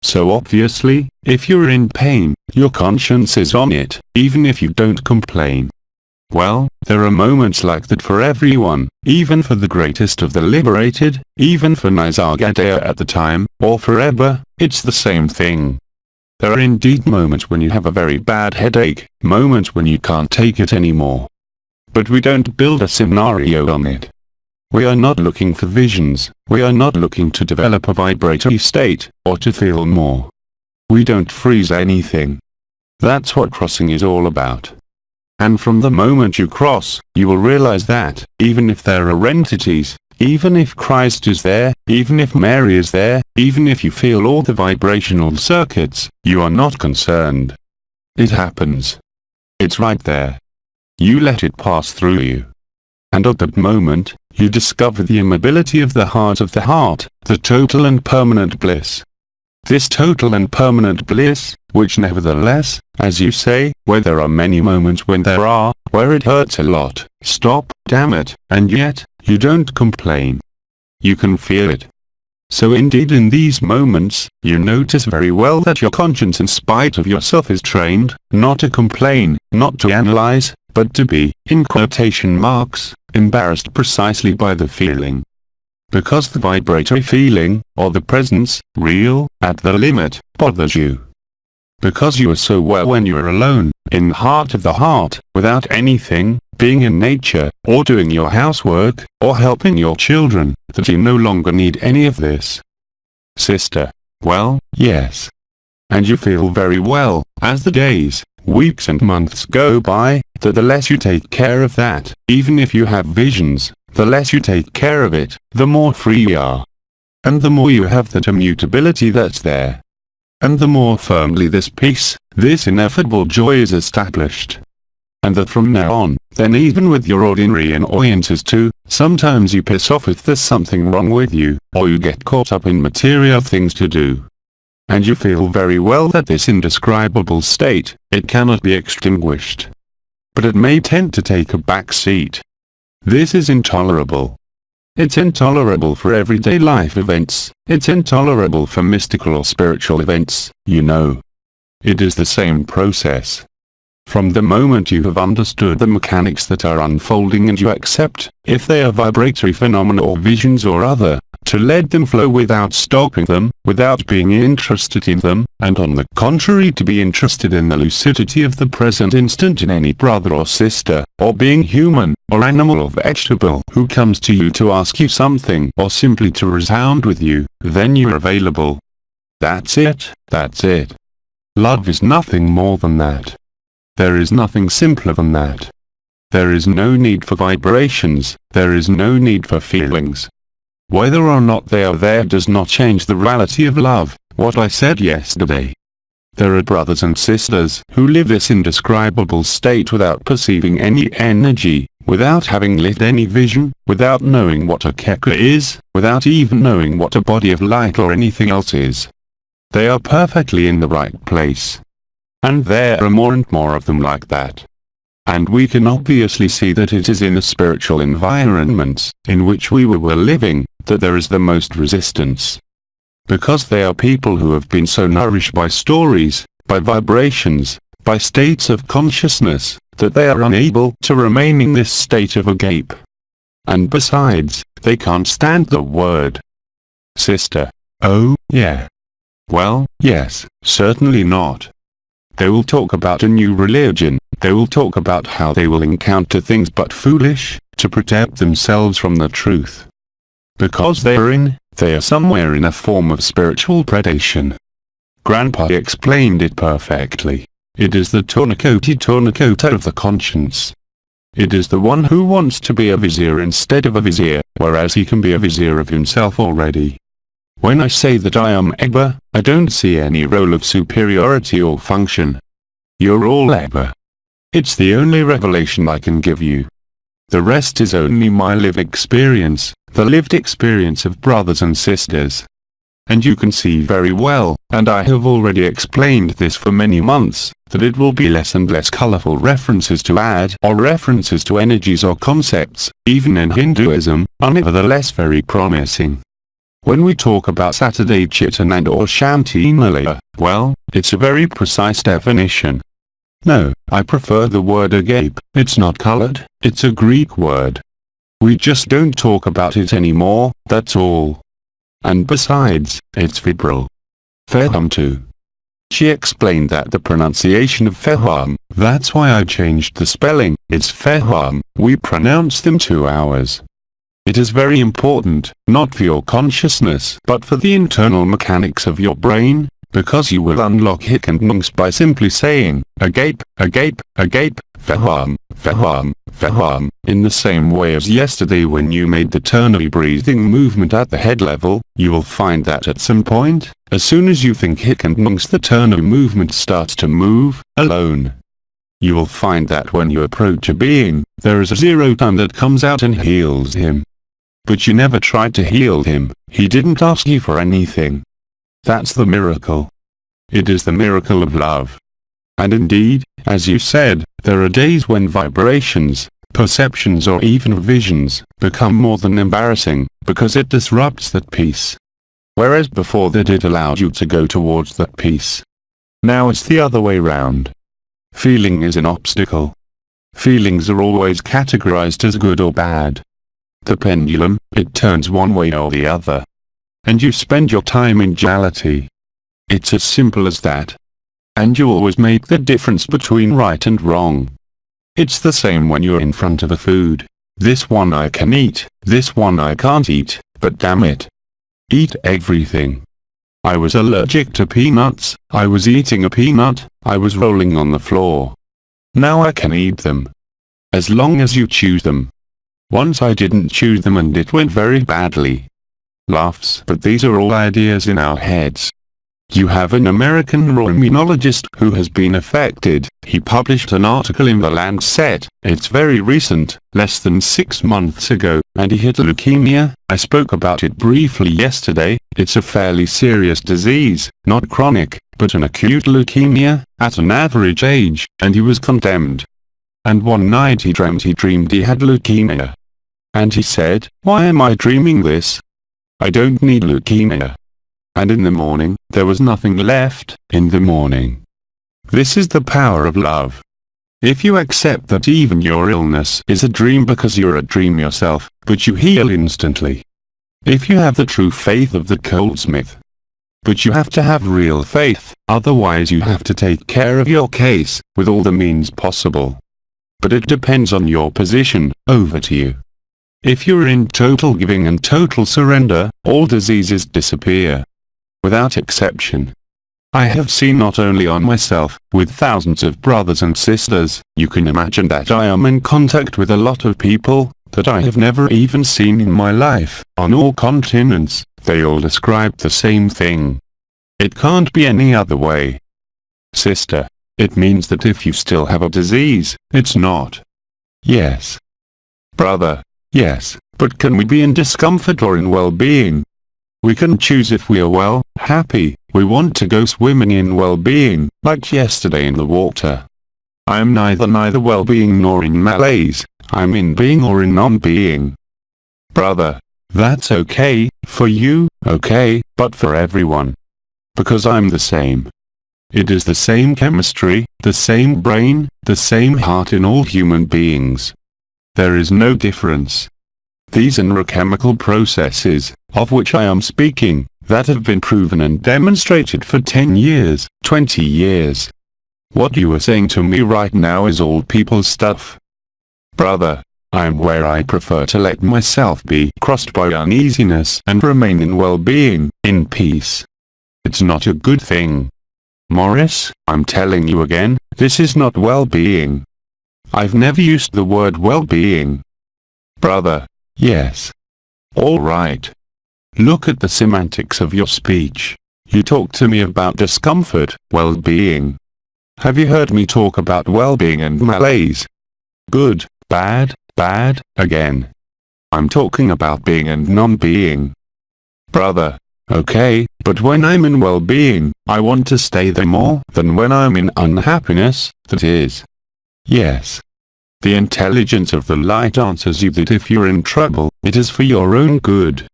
So obviously, if you're in pain, your conscience is on it, even if you don't complain. Well, there are moments like that for everyone, even for the greatest of the liberated, even for Nisargadatta at the time, or forever, it's the same thing. There are indeed moments when you have a very bad headache, moments when you can't take it anymore. But we don't build a scenario on it. We are not looking for visions, we are not looking to develop a vibratory state, or to feel more. We don't freeze anything. That's what crossing is all about. And from the moment you cross, you will realize that, even if there are entities, even if Christ is there, even if Mary is there, even if you feel all the vibrational circuits, you are not concerned. It happens. It's right there. You let it pass through you. And at that moment, you discover the immobility of the heart, the total and permanent bliss. This total and permanent bliss, which nevertheless, as you say, where there are many moments where it hurts a lot, stop, damn it, and yet, you don't complain. You can feel it. So indeed in these moments, you notice very well that your conscience in spite of yourself is trained, not to complain, not to analyze, but to be, in quotation marks, embarrassed precisely by the feeling. Because the vibratory feeling, or the presence, real, at the limit, bothers you. Because you are so well when you are alone, in the heart of the heart, without anything, being in nature, or doing your housework, or helping your children, that you no longer need any of this. Sister, well, yes. And you feel very well, as the days, weeks and months go by, that the less you take care of that, even if you have visions, the less you take care of it, the more free you are. And the more you have that immutability that's there. And the more firmly this peace, this ineffable joy is established. And that from now on, then even with your ordinary annoyances too, sometimes you piss off if there's something wrong with you, or you get caught up in material things to do. And you feel very well that this indescribable state, it cannot be extinguished. But it may tend to take a back seat. This is intolerable. It's intolerable for everyday life events, it's intolerable for mystical or spiritual events, you know. It is the same process. From the moment you have understood the mechanics that are unfolding and you accept, if they are vibratory phenomena or visions or other, to let them flow without stopping them, without being interested in them, and on the contrary to be interested in the lucidity of the present instant in any brother or sister, or being human, or animal or vegetable who comes to you to ask you something or simply to resound with you, then you are available. That's it, that's it. Love is nothing more than that. There is nothing simpler than that. There is no need for vibrations, there is no need for feelings. Whether or not they are there does not change the reality of love, what I said yesterday. There are brothers and sisters who live this indescribable state without perceiving any energy, without having lit any vision, without knowing what a keka is, without even knowing what a body of light or anything else is. They are perfectly in the right place. And there are more and more of them like that. And we can obviously see that it is in the spiritual environments, in which we were living, that there is the most resistance. Because they are people who have been so nourished by stories, by vibrations, by states of consciousness, that they are unable to remain in this state of agape. And besides, they can't stand the word. Sister, oh, yeah. Well, yes, certainly not. They will talk about a new religion, they will talk about how they will encounter things but foolish, to protect themselves from the truth. Because they are somewhere in a form of spiritual predation. Grandpa explained it perfectly. It is the tornakota of the conscience. It is the one who wants to be a vizier instead of a vizier, whereas he can be a vizier of himself already. When I say that I am Eba, I don't see any role of superiority or function. You're all Eba. It's the only revelation I can give you. The rest is only my lived experience, the lived experience of brothers and sisters. And you can see very well, and I have already explained this for many months, that it will be less and less colorful references to add or references to energies or concepts, even in Hinduism, are nevertheless very promising. When we talk about Saturday Chitanand or Shanti Nilaya, well, it's a very precise definition. No, I prefer the word agape. It's not colored, it's a Greek word. We just don't talk about it anymore, that's all. And besides, it's febrile. Fehum too. She explained that the pronunciation of fehum, that's why I changed the spelling, it's fehum, we pronounce them 2 hours. It is very important, not for your consciousness, but for the internal mechanics of your brain, because you will unlock hic and nuncs by simply saying, agape, agape, agape, fehum, fehum, fehum, in the same way as yesterday when you made the ternary breathing movement at the head level. You will find that at some point, as soon as you think hic and nuncs, the ternary movement starts to move, alone. You will find that when you approach a being, there is a zero time that comes out and heals him. But you never tried to heal him, he didn't ask you for anything. That's the miracle. It is the miracle of love. And indeed, as you said, there are days when vibrations, perceptions or even visions, become more than embarrassing, because it disrupts that peace. Whereas before that it allowed you to go towards that peace. Now it's the other way round. Feeling is an obstacle. Feelings are always categorized as good or bad. The pendulum, it turns one way or the other. And you spend your time in duality. It's as simple as that. And you always make the difference between right and wrong. It's the same when you're in front of a food. This one I can eat, this one I can't eat, but damn it. Eat everything. I was allergic to peanuts, I was eating a peanut, I was rolling on the floor. Now I can eat them. As long as you choose them. Once I didn't choose them and it went very badly. Laughs. But these are all ideas in our heads. You have an American neuroimmunologist who has been affected. He published an article in The Lancet. It's very recent, less than 6 months ago, and he had leukemia. I spoke about it briefly yesterday. It's a fairly serious disease, not chronic, but an acute leukemia, at an average age, and he was condemned. And one night he dreamed he had leukemia. And he said, "Why am I dreaming this? I don't need leukemia." And in the morning, there was nothing left, in the morning. This is the power of love. If you accept that even your illness is a dream because you're a dream yourself, but you heal instantly. If you have the true faith of the goldsmith. But you have to have real faith, otherwise you have to take care of your case, with all the means possible. But it depends on your position. Over to you. If you're in total giving and total surrender, all diseases disappear. Without exception. I have seen not only on myself, with thousands of brothers and sisters, you can imagine that I am in contact with a lot of people, that I have never even seen in my life, on all continents, they all describe the same thing. It can't be any other way. Sister, it means that if you still have a disease, it's not. Yes. Brother, yes, but can we be in discomfort or in well-being? We can choose if we are well, happy, we want to go swimming in well-being, like yesterday in the water. I am neither well-being nor in malaise, I'm in being or in non-being. Brother, that's okay, for you, okay, but for everyone. Because I'm the same. It is the same chemistry, the same brain, the same heart in all human beings. There is no difference. These neurochemical processes, of which I am speaking, that have been proven and demonstrated for 10 years, 20 years. What you are saying to me right now is old people's stuff. Brother, I am where I prefer to let myself be crossed by uneasiness and remain in well-being, in peace. It's not a good thing. Morris, I'm telling you again, this is not well-being. I've never used the word well-being. Brother, yes. All right. Look at the semantics of your speech. You talk to me about discomfort, well-being. Have you heard me talk about well-being and malaise? Good, bad, again. I'm talking about being and non-being. Brother, okay, but when I'm in well-being, I want to stay there more than when I'm in unhappiness, that is. Yes. The intelligence of the light answers you that if you're in trouble, it is for your own good.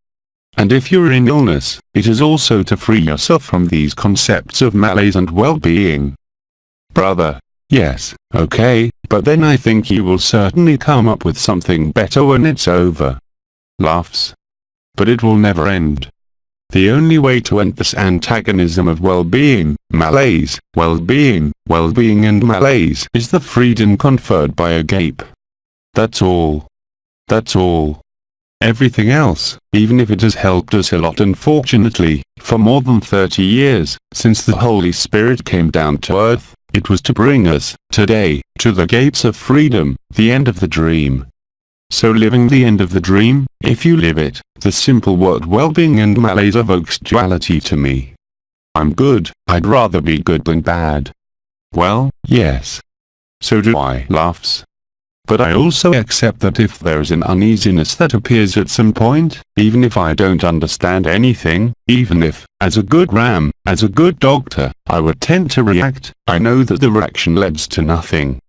And if you're in illness, it is also to free yourself from these concepts of malaise and well-being. Brother, yes, okay, but then I think you will certainly come up with something better when it's over. Laughs. But it will never end. The only way to end this antagonism of well-being, malaise, well-being and malaise is the freedom conferred by agape. That's all. That's all. Everything else, even if it has helped us a lot, unfortunately, for more than 30 years, since the Holy Spirit came down to earth, it was to bring us, today, to the gates of freedom, the end of the dream. So living the end of the dream, if you live it, the simple word well-being and malaise evokes duality to me. I'm good, I'd rather be good than bad. Well, yes. So do I. Laughs. But I also accept that if there is an uneasiness that appears at some point, even if I don't understand anything, even if, as a good ram, as a good doctor, I would tend to react, I know that the reaction leads to nothing.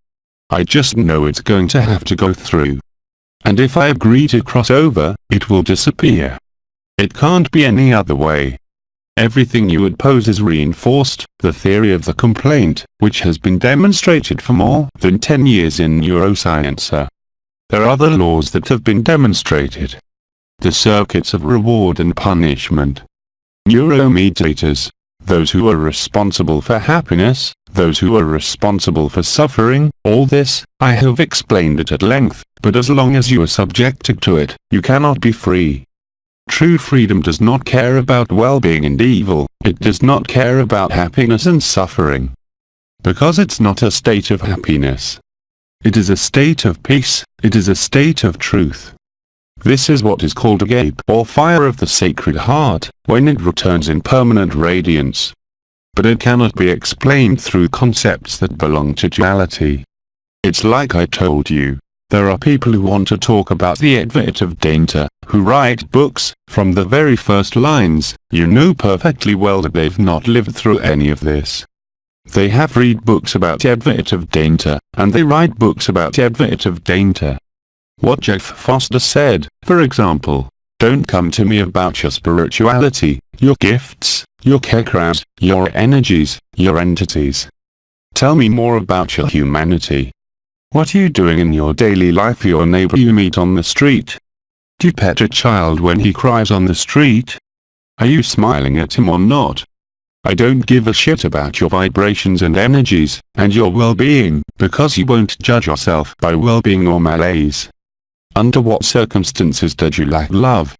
I just know it's going to have to go through. And if I agree to cross over, it will disappear. It can't be any other way. Everything you would pose is reinforced, the theory of the complaint, which has been demonstrated for more than 10 years in neuroscience. There are other laws that have been demonstrated. The circuits of reward and punishment. Neuromediators. Those who are responsible for happiness, those who are responsible for suffering, all this, I have explained it at length, but as long as you are subjected to it, you cannot be free. True freedom does not care about well-being and evil, it does not care about happiness and suffering. Because it's not a state of happiness. It is a state of peace, it is a state of truth. This is what is called agape, or fire of the sacred heart, when it returns in permanent radiance. But it cannot be explained through concepts that belong to duality. It's like I told you, there are people who want to talk about the advent of danger, who write books, from the very first lines, you know perfectly well that they've not lived through any of this. They have read books about advent of danger, and they write books about advent of danger. What Jeff Foster said, for example, don't come to me about your spirituality, your gifts, your chakras, your energies, your entities. Tell me more about your humanity. What are you doing in your daily life for your neighbor you meet on the street? Do you pet a child when he cries on the street? Are you smiling at him or not? I don't give a shit about your vibrations and energies, and your well-being, because you won't judge yourself by well-being or malaise. Under what circumstances did you lack love?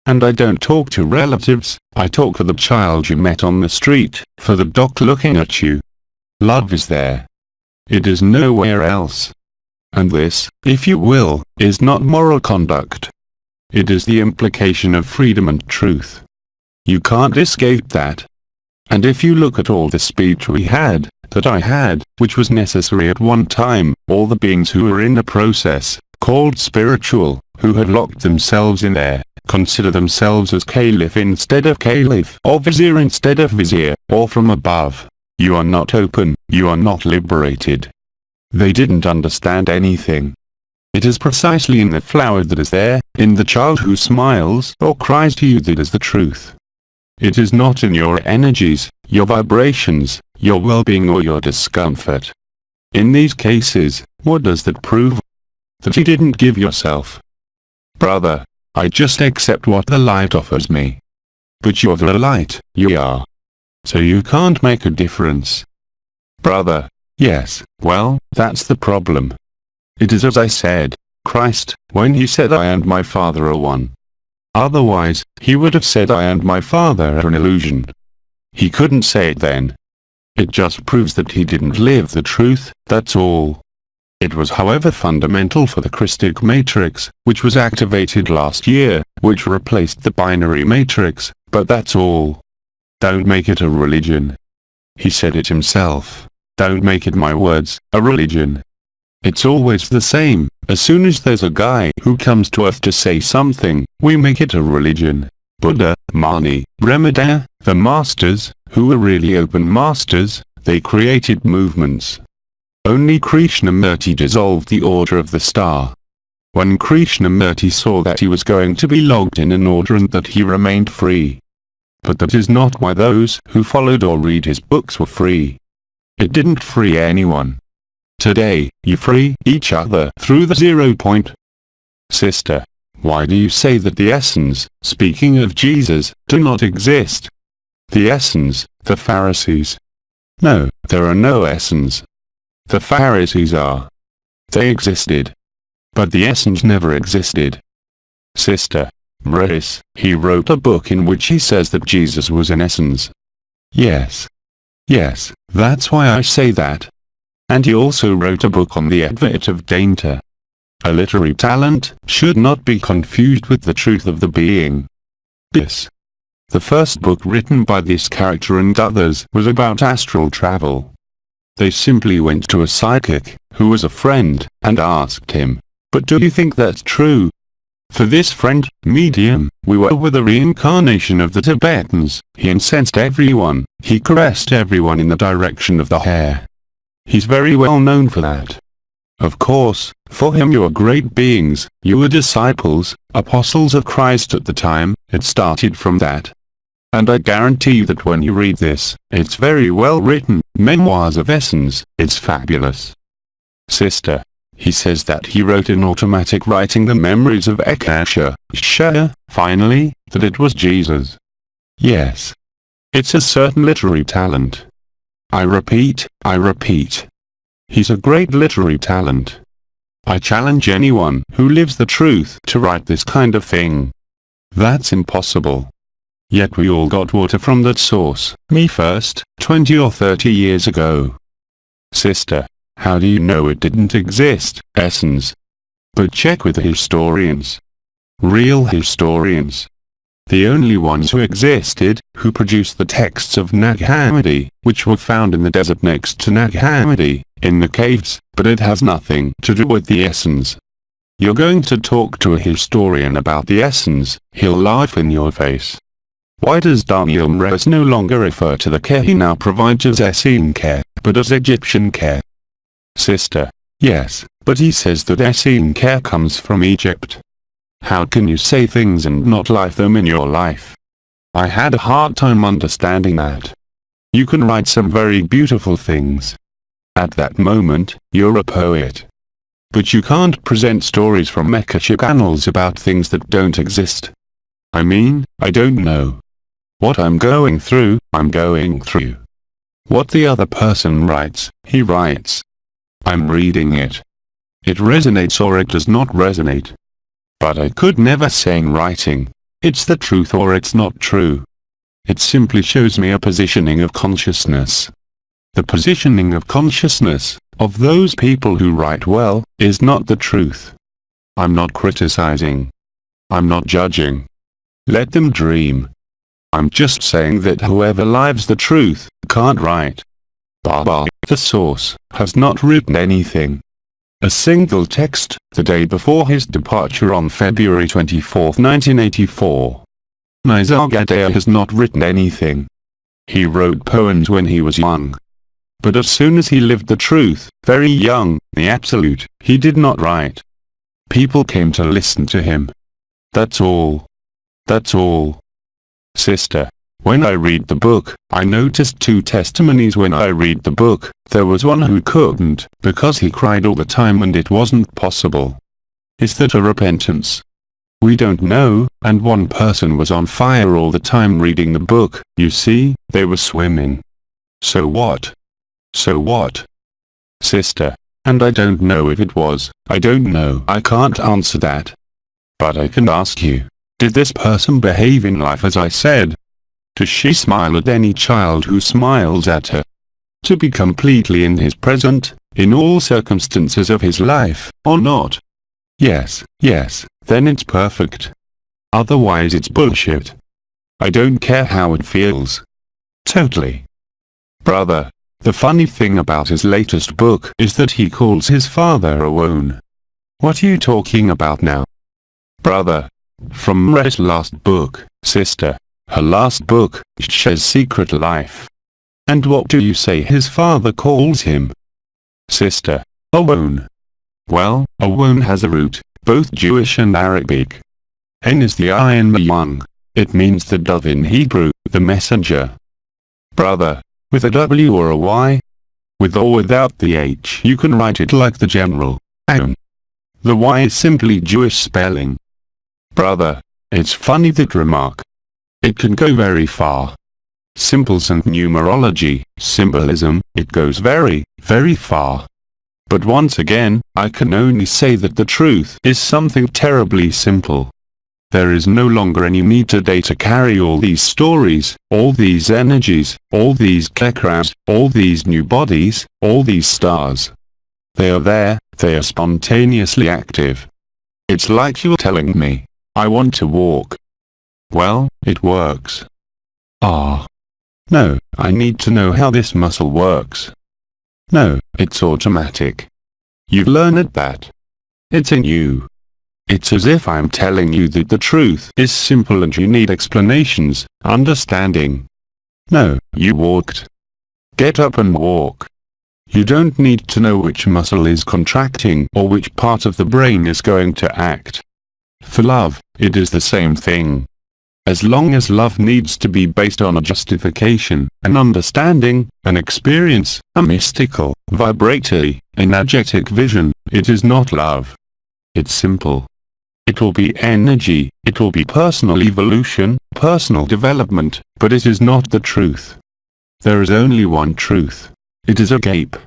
And I don't talk to relatives, I talk for the child you met on the street, for the doc looking at you. Love is there. It is nowhere else. And this, if you will, is not moral conduct. It is the implication of freedom and truth. You can't escape that. And if you look at all the speech we had, that I had, which was necessary at one time, all the beings who were in the process, called spiritual, who had locked themselves in there, consider themselves as caliph instead of caliph, or vizier instead of vizier, or from above. You are not open, you are not liberated. They didn't understand anything. It is precisely in the flower that is there, in the child who smiles or cries to you, that is the truth. It is not in your energies, your vibrations, your well-being or your discomfort. In these cases, what does that prove? That you didn't give yourself. Brother, I just accept what the light offers me. But you're the light, you are. So you can't make a difference. Brother, yes, well, that's the problem. It is as I said, Christ, when he said I and my Father are one. Otherwise, he would have said I and my Father are an illusion. He couldn't say it then. It just proves that he didn't live the truth, that's all. It was however fundamental for the Christic matrix, which was activated last year, which replaced the binary matrix, but that's all. Don't make it a religion. He said it himself. Don't make it my words, a religion. It's always the same, as soon as there's a guy who comes to earth to say something, we make it a religion. Buddha, Mani, Brahmada, the masters, who were really open masters, they created movements. Only Krishnamurti dissolved the order of the star. When Krishnamurti saw that he was going to be logged in an order and that he remained free. But that is not why those who followed or read his books were free. It didn't free anyone. Today, you free each other through the 0 point. Sister, why do you say that the essence, speaking of Jesus, do not exist? The essence, the Pharisees. No, there are no essence. The Pharisees are. They existed. But the essence never existed. Sister, Maurice, he wrote a book in which he says that Jesus was an essence. Yes. Yes, that's why I say that. And he also wrote a book on the Advait of Dainta. A literary talent should not be confused with the truth of the being. Yes. The first book written by this character and others was about astral travel. They simply went to a psychic, who was a friend, and asked him, "But do you think that's true?" For this friend, medium, we were the reincarnation of the Tibetans. He incensed everyone, he caressed everyone in the direction of the hair. He's very well known for that. Of course, for him you are great beings, you were disciples, apostles of Christ at the time, it started from that. And I guarantee you that when you read this, it's very well written, Memoirs of Essence, it's fabulous. Sister, he says that he wrote in automatic writing the memories of Akasha, finally, that it was Jesus. Yes. It's a certain literary talent. I repeat. He's a great literary talent. I challenge anyone who lives the truth to write this kind of thing. That's impossible. Yet we all got water from that source, me first, 20 or 30 years ago. Sister, how do you know it didn't exist, essence? But check with the historians. Real historians. The only ones who existed, who produced the texts of Nag Hammadi, which were found in the desert next to Nag Hammadi, in the caves, but it has nothing to do with the essence. You're going to talk to a historian about the essence, he'll laugh in your face. Why does Daniel Mrez no longer refer to the care he now provides as Essene care, but as Egyptian care? Sister, yes, but he says that Essene care comes from Egypt. How can you say things and not live them in your life? I had a hard time understanding that. You can write some very beautiful things. At that moment, you're a poet. But you can't present stories from Mekashic annals about things that don't exist. I mean, I don't know. What I'm going through, I'm going through. What the other person writes, he writes. I'm reading it. It resonates or it does not resonate. But I could never say in writing, it's the truth or it's not true. It simply shows me a positioning of consciousness. The positioning of consciousness, of those people who write well, is not the truth. I'm not criticizing. I'm not judging. Let them dream. I'm just saying that whoever lives the truth, can't write. Baba, the source, has not written anything. A single text, the day before his departure on February 24, 1984. Nisargadatta has not written anything. He wrote poems when he was young. But as soon as he lived the truth, very young, the absolute, he did not write. People came to listen to him. That's all. That's all. Sister, when I read the book, I noticed two testimonies when I read the book. There was one who couldn't, because he cried all the time and it wasn't possible. Is that a repentance? We don't know, and one person was on fire all the time reading the book, you see, they were swimming. So what? So what? Sister, and I don't know if it was, I don't know. I can't answer that. But I can ask you, did this person behave in life as I said? Does she smile at any child who smiles at her? To be completely in his present, in all circumstances of his life, or not? Yes, then it's perfect. Otherwise it's bullshit. I don't care how it feels. Totally. Brother, the funny thing about his latest book is that he calls his father AYOUN. What are you talking about now? Brother, from Mre's last book, sister, her last book, Sh's Secret Life. And what do you say his father calls him? Sister, AYOUN. Well, AYOUN has a root, both Jewish and Arabic. N is the I in AYOUN. It means the dove in Hebrew, the messenger. Brother, with a W or a Y? With or without the H. You can write it like the general, AYOUN. The Y is simply Jewish spelling. Brother, it's funny that remark. It can go very far. Symbols and numerology, symbolism, it goes very, very far. But once again, I can only say that the truth is something terribly simple. There is no longer any need today to carry all these stories, all these energies, all these chakras, all these new bodies, all these stars. They are there, they are spontaneously active. It's like you're telling me, I want to walk. Well, it works. Ah. No, I need to know how this muscle works. No, it's automatic. You've learned that. It's in you. It's as if I'm telling you that the truth is simple and you need explanations, understanding. No, you walked. Get up and walk. You don't need to know which muscle is contracting or which part of the brain is going to act. For love, it is the same thing. As long as love needs to be based on a justification, an understanding, an experience, a mystical, vibratory, energetic vision, it is not love. It's simple. It will be energy, it will be personal evolution, personal development, but it is not the truth. There is only one truth. It is agape.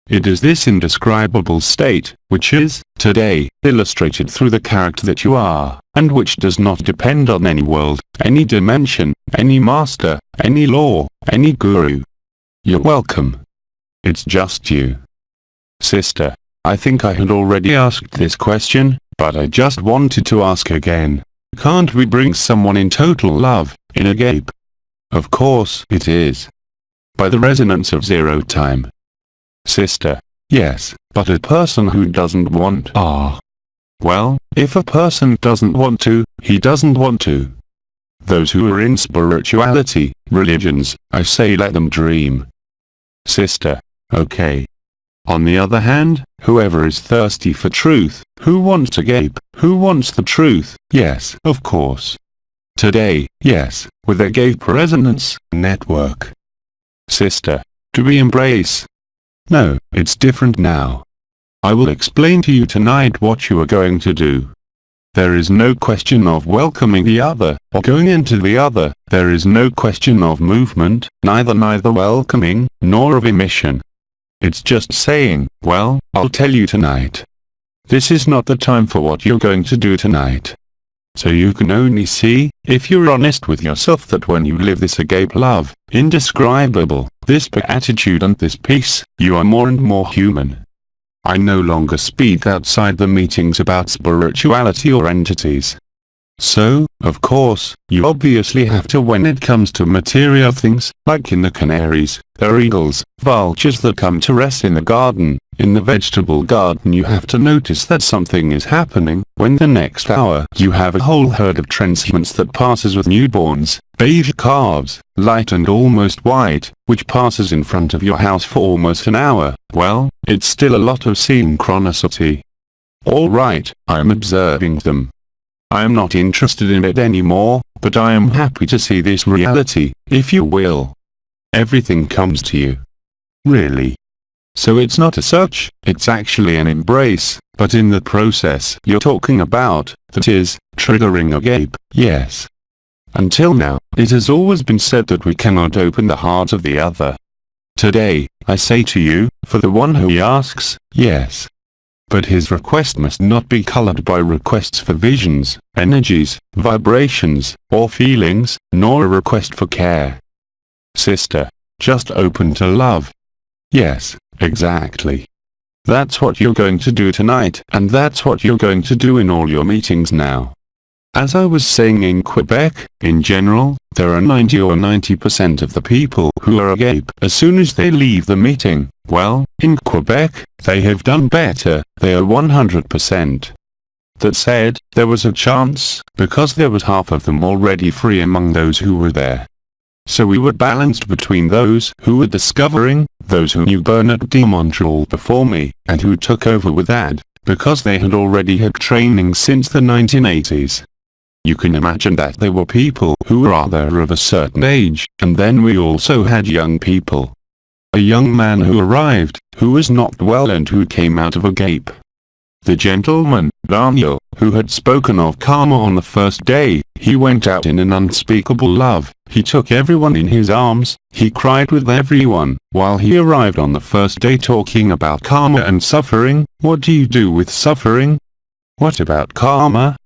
It is this indescribable state, which is, today, illustrated through the character that you are, and which does not depend on any world, any dimension, any master, any law, any guru. You're welcome. It's just you. Sister, I think I had already asked this question, but I just wanted to ask again. Can't we bring someone in total love, in agape? Of course it is. By the resonance of zero time. Sister, yes, but a person who doesn't want well, if a person doesn't want to, he doesn't want to. Those who are in spirituality, religions, I say let them dream. Sister, okay. On the other hand, whoever is thirsty for truth, who wants agape, who wants the truth, yes, of course. Today, yes, with agape resonance network. Sister, do we embrace? No, it's different now. I will explain to you tonight what you are going to do. There is no question of welcoming the other, or going into the other, there is no question of movement, neither welcoming, nor of emission. It's just saying, well, I'll tell you tonight. This is not the time for what you're going to do tonight. So you can only see, if you're honest with yourself, that when you live this agape love, indescribable, this beatitude and this peace, you are more and more human. I no longer speak outside the meetings about spirituality or entities. So, of course, you obviously have to when it comes to material things, like in the canaries, there are eagles, vultures that come to rest in the garden. In the vegetable garden you have to notice that something is happening, when the next hour you have a whole herd of transhumants that passes with newborns, beige calves, light and almost white, which passes in front of your house for almost an hour. Well, it's still a lot of synchronicity. Alright, I am observing them. I am not interested in it anymore, but I am happy to see this reality, if you will. Everything comes to you. Really. So it's not a search, it's actually an embrace, but in the process you're talking about, that is, triggering agape, yes. Until now, it has always been said that we cannot open the heart of the other. Today, I say to you, for the one who asks, yes. But his request must not be colored by requests for visions, energies, vibrations, or feelings, nor a request for care. Sister, just open to love. Yes, exactly. That's what you're going to do tonight, and that's what you're going to do in all your meetings now. As I was saying, in Quebec, in general, there are 90 or 90% of the people who are agape as soon as they leave the meeting. Well, in Quebec, they have done better, they are 100%. That said, there was a chance, because there was half of them already free among those who were there. So we were balanced between those who were discovering, those who knew Bernard de Montreal before me, and who took over with that, because they had already had training since the 1980s. You can imagine that they were people who were rather of a certain age, and then we also had young people. A young man who arrived, who was not well and who came out of a gape. The gentleman, Daniel, who had spoken of karma on the first day, he went out in an unspeakable love, he took everyone in his arms, he cried with everyone, while he arrived on the first day talking about karma and suffering. What do you do with suffering? What about karma?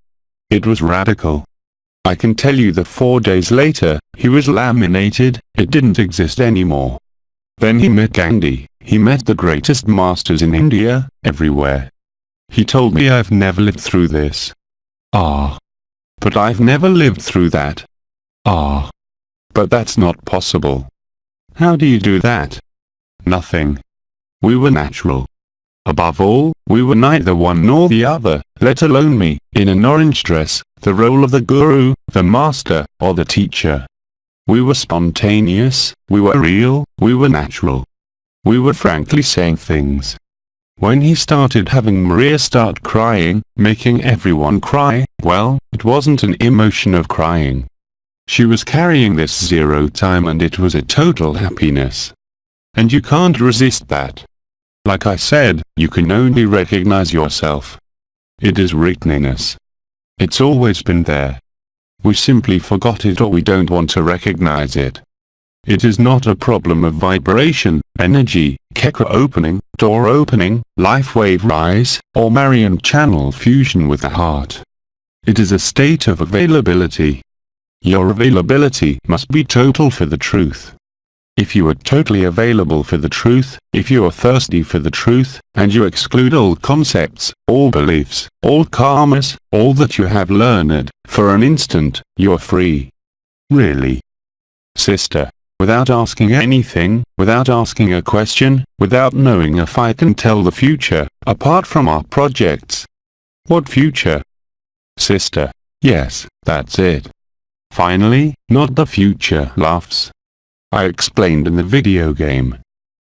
It was radical. I can tell you that 4 days later, he was laminated, it didn't exist anymore. Then he met Gandhi, he met the greatest masters in India, everywhere. He told me I've never lived through this. Ah. But I've never lived through that. Ah. But that's not possible. How do you do that? Nothing. We were natural. Above all, we were neither one nor the other, let alone me, in an orange dress, the role of the guru, the master, or the teacher. We were spontaneous, we were real, we were natural. We were frankly saying things. When he started having Maria start crying, making everyone cry, well, it wasn't an emotion of crying. She was carrying this 0 time and it was a total happiness. And you can't resist that. Like I said, you can only recognize yourself. It is written in us. It's always been there. We simply forgot it or we don't want to recognize it. It is not a problem of vibration, energy, chakra opening, door opening, life wave rise, or Marian channel fusion with the heart. It is a state of availability. Your availability must be total for the truth. If you are totally available for the truth, if you are thirsty for the truth, and you exclude all concepts, all beliefs, all karmas, all that you have learned, for an instant, you are free. Really. Sister. Without asking anything, without asking a question, without knowing if I can tell the future, apart from our projects. What future? Sister. Yes, that's it. Finally, not the future laughs. I explained in the video game.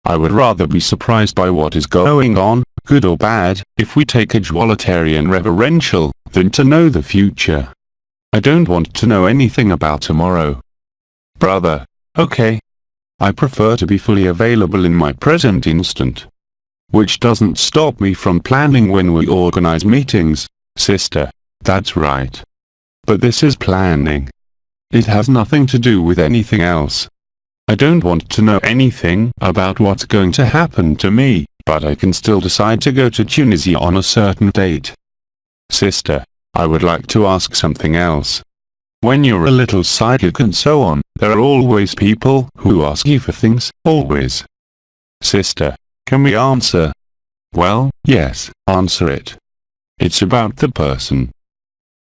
I would rather be surprised by what is going on, good or bad, if we take a dualitarian reverential, than to know the future. I don't want to know anything about tomorrow. Brother. Okay. I prefer to be fully available in my present instant. Which doesn't stop me from planning when we organize meetings, sister. That's right. But this is planning. It has nothing to do with anything else. I don't want to know anything about what's going to happen to me, but I can still decide to go to Tunisia on a certain date. Sister, I would like to ask something else. When you're a little psychic and so on, there are always people who ask you for things, always. Sister, can we answer? Well, yes, answer it. It's about the person.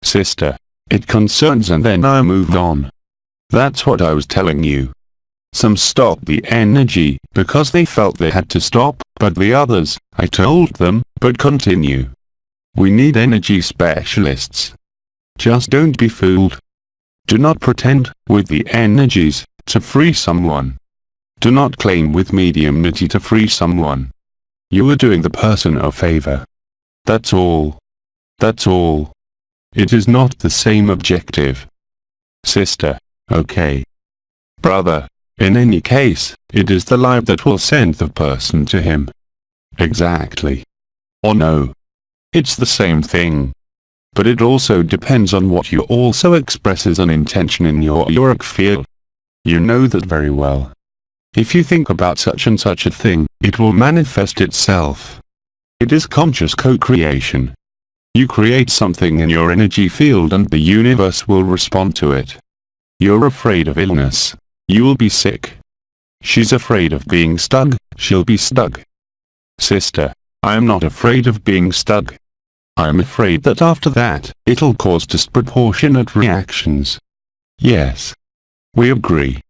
Sister, it concerns and then I moved on. That's what I was telling you. Some stopped the energy, because they felt they had to stop, but the others, I told them, but continue. We need energy specialists. Just don't be fooled. Do not pretend, with the energies, to free someone. Do not claim with mediumnity to free someone. You are doing the person a favor. That's all. That's all. It is not the same objective. Sister, okay. Brother, in any case, it is the light that will send the person to him. Exactly. Or no. It's the same thing. But it also depends on what you also express as an intention in your auric field. You know that very well. If you think about such and such a thing, it will manifest itself. It is conscious co-creation. You create something in your energy field and the universe will respond to it. You're afraid of illness. You'll be sick. She's afraid of being stuck, she'll be stuck. Sister, I'm not afraid of being stuck. I'm afraid that after that, it'll cause disproportionate reactions. Yes. We agree.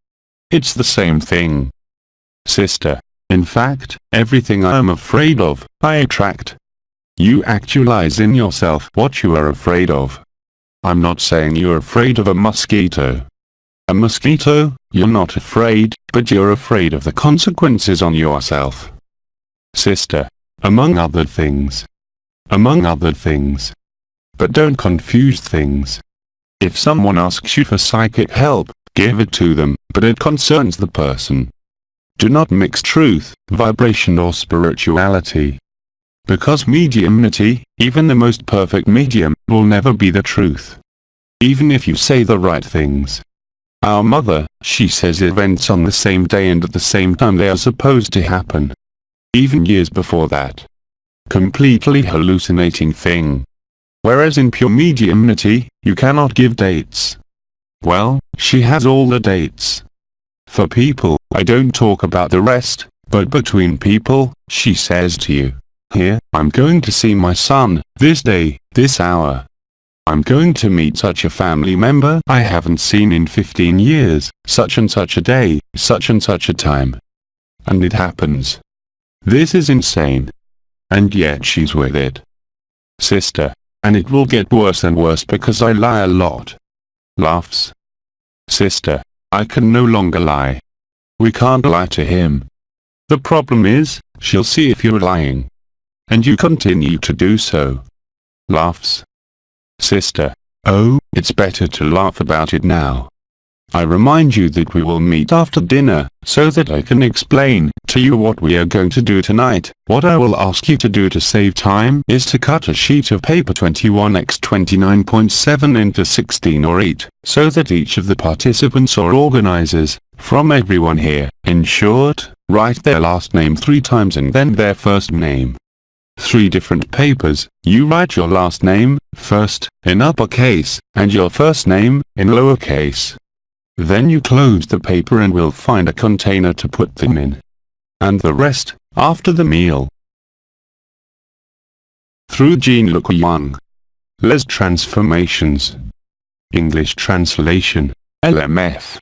It's the same thing. Sister, in fact, everything I'm afraid of, I attract. You actualize in yourself what you are afraid of. I'm not saying you're afraid of a mosquito. A mosquito, you're not afraid, but you're afraid of the consequences on yourself. Sister, among other things. among other things. But don't confuse things. If someone asks you for psychic help, give it to them, but it concerns the person. Do not mix truth, vibration or spirituality. Because mediumnity, even the most perfect medium, will never be the truth. Even if you say the right things. Our mother, she says events on the same day and at the same time they are supposed to happen. Even years before that. Completely hallucinating thing. Whereas in pure mediumnity, you cannot give dates. Well, she has all the dates. For people, I don't talk about the rest, but between people, she says to you, here, I'm going to see my son, this day, this hour. I'm going to meet such a family member I haven't seen in 15 years, such and such a day, such and such a time. And it happens. This is insane. And yet she's with it. Sister. And it will get worse and worse because I lie a lot. Laughs. Sister. I can no longer lie. We can't lie to him. The problem is, she'll see if you're lying. And you continue to do so. Laughs. Sister. Oh, it's better to laugh about it now. I remind you that we will meet after dinner, so that I can explain to you what we are going to do tonight. What I will ask you to do to save time is to cut a sheet of paper 21x 29.7 into 16 or 8, so that each of the participants or organizers, from everyone here, in short, write their last name 3 times and then their first name. 3 different papers, you write your last name, first, in uppercase, and your first name, in lowercase. Then you close the paper and we'll find a container to put them in. And the rest, after the meal. Through Jean-Luc Young. Les Transformations. English translation, LMF.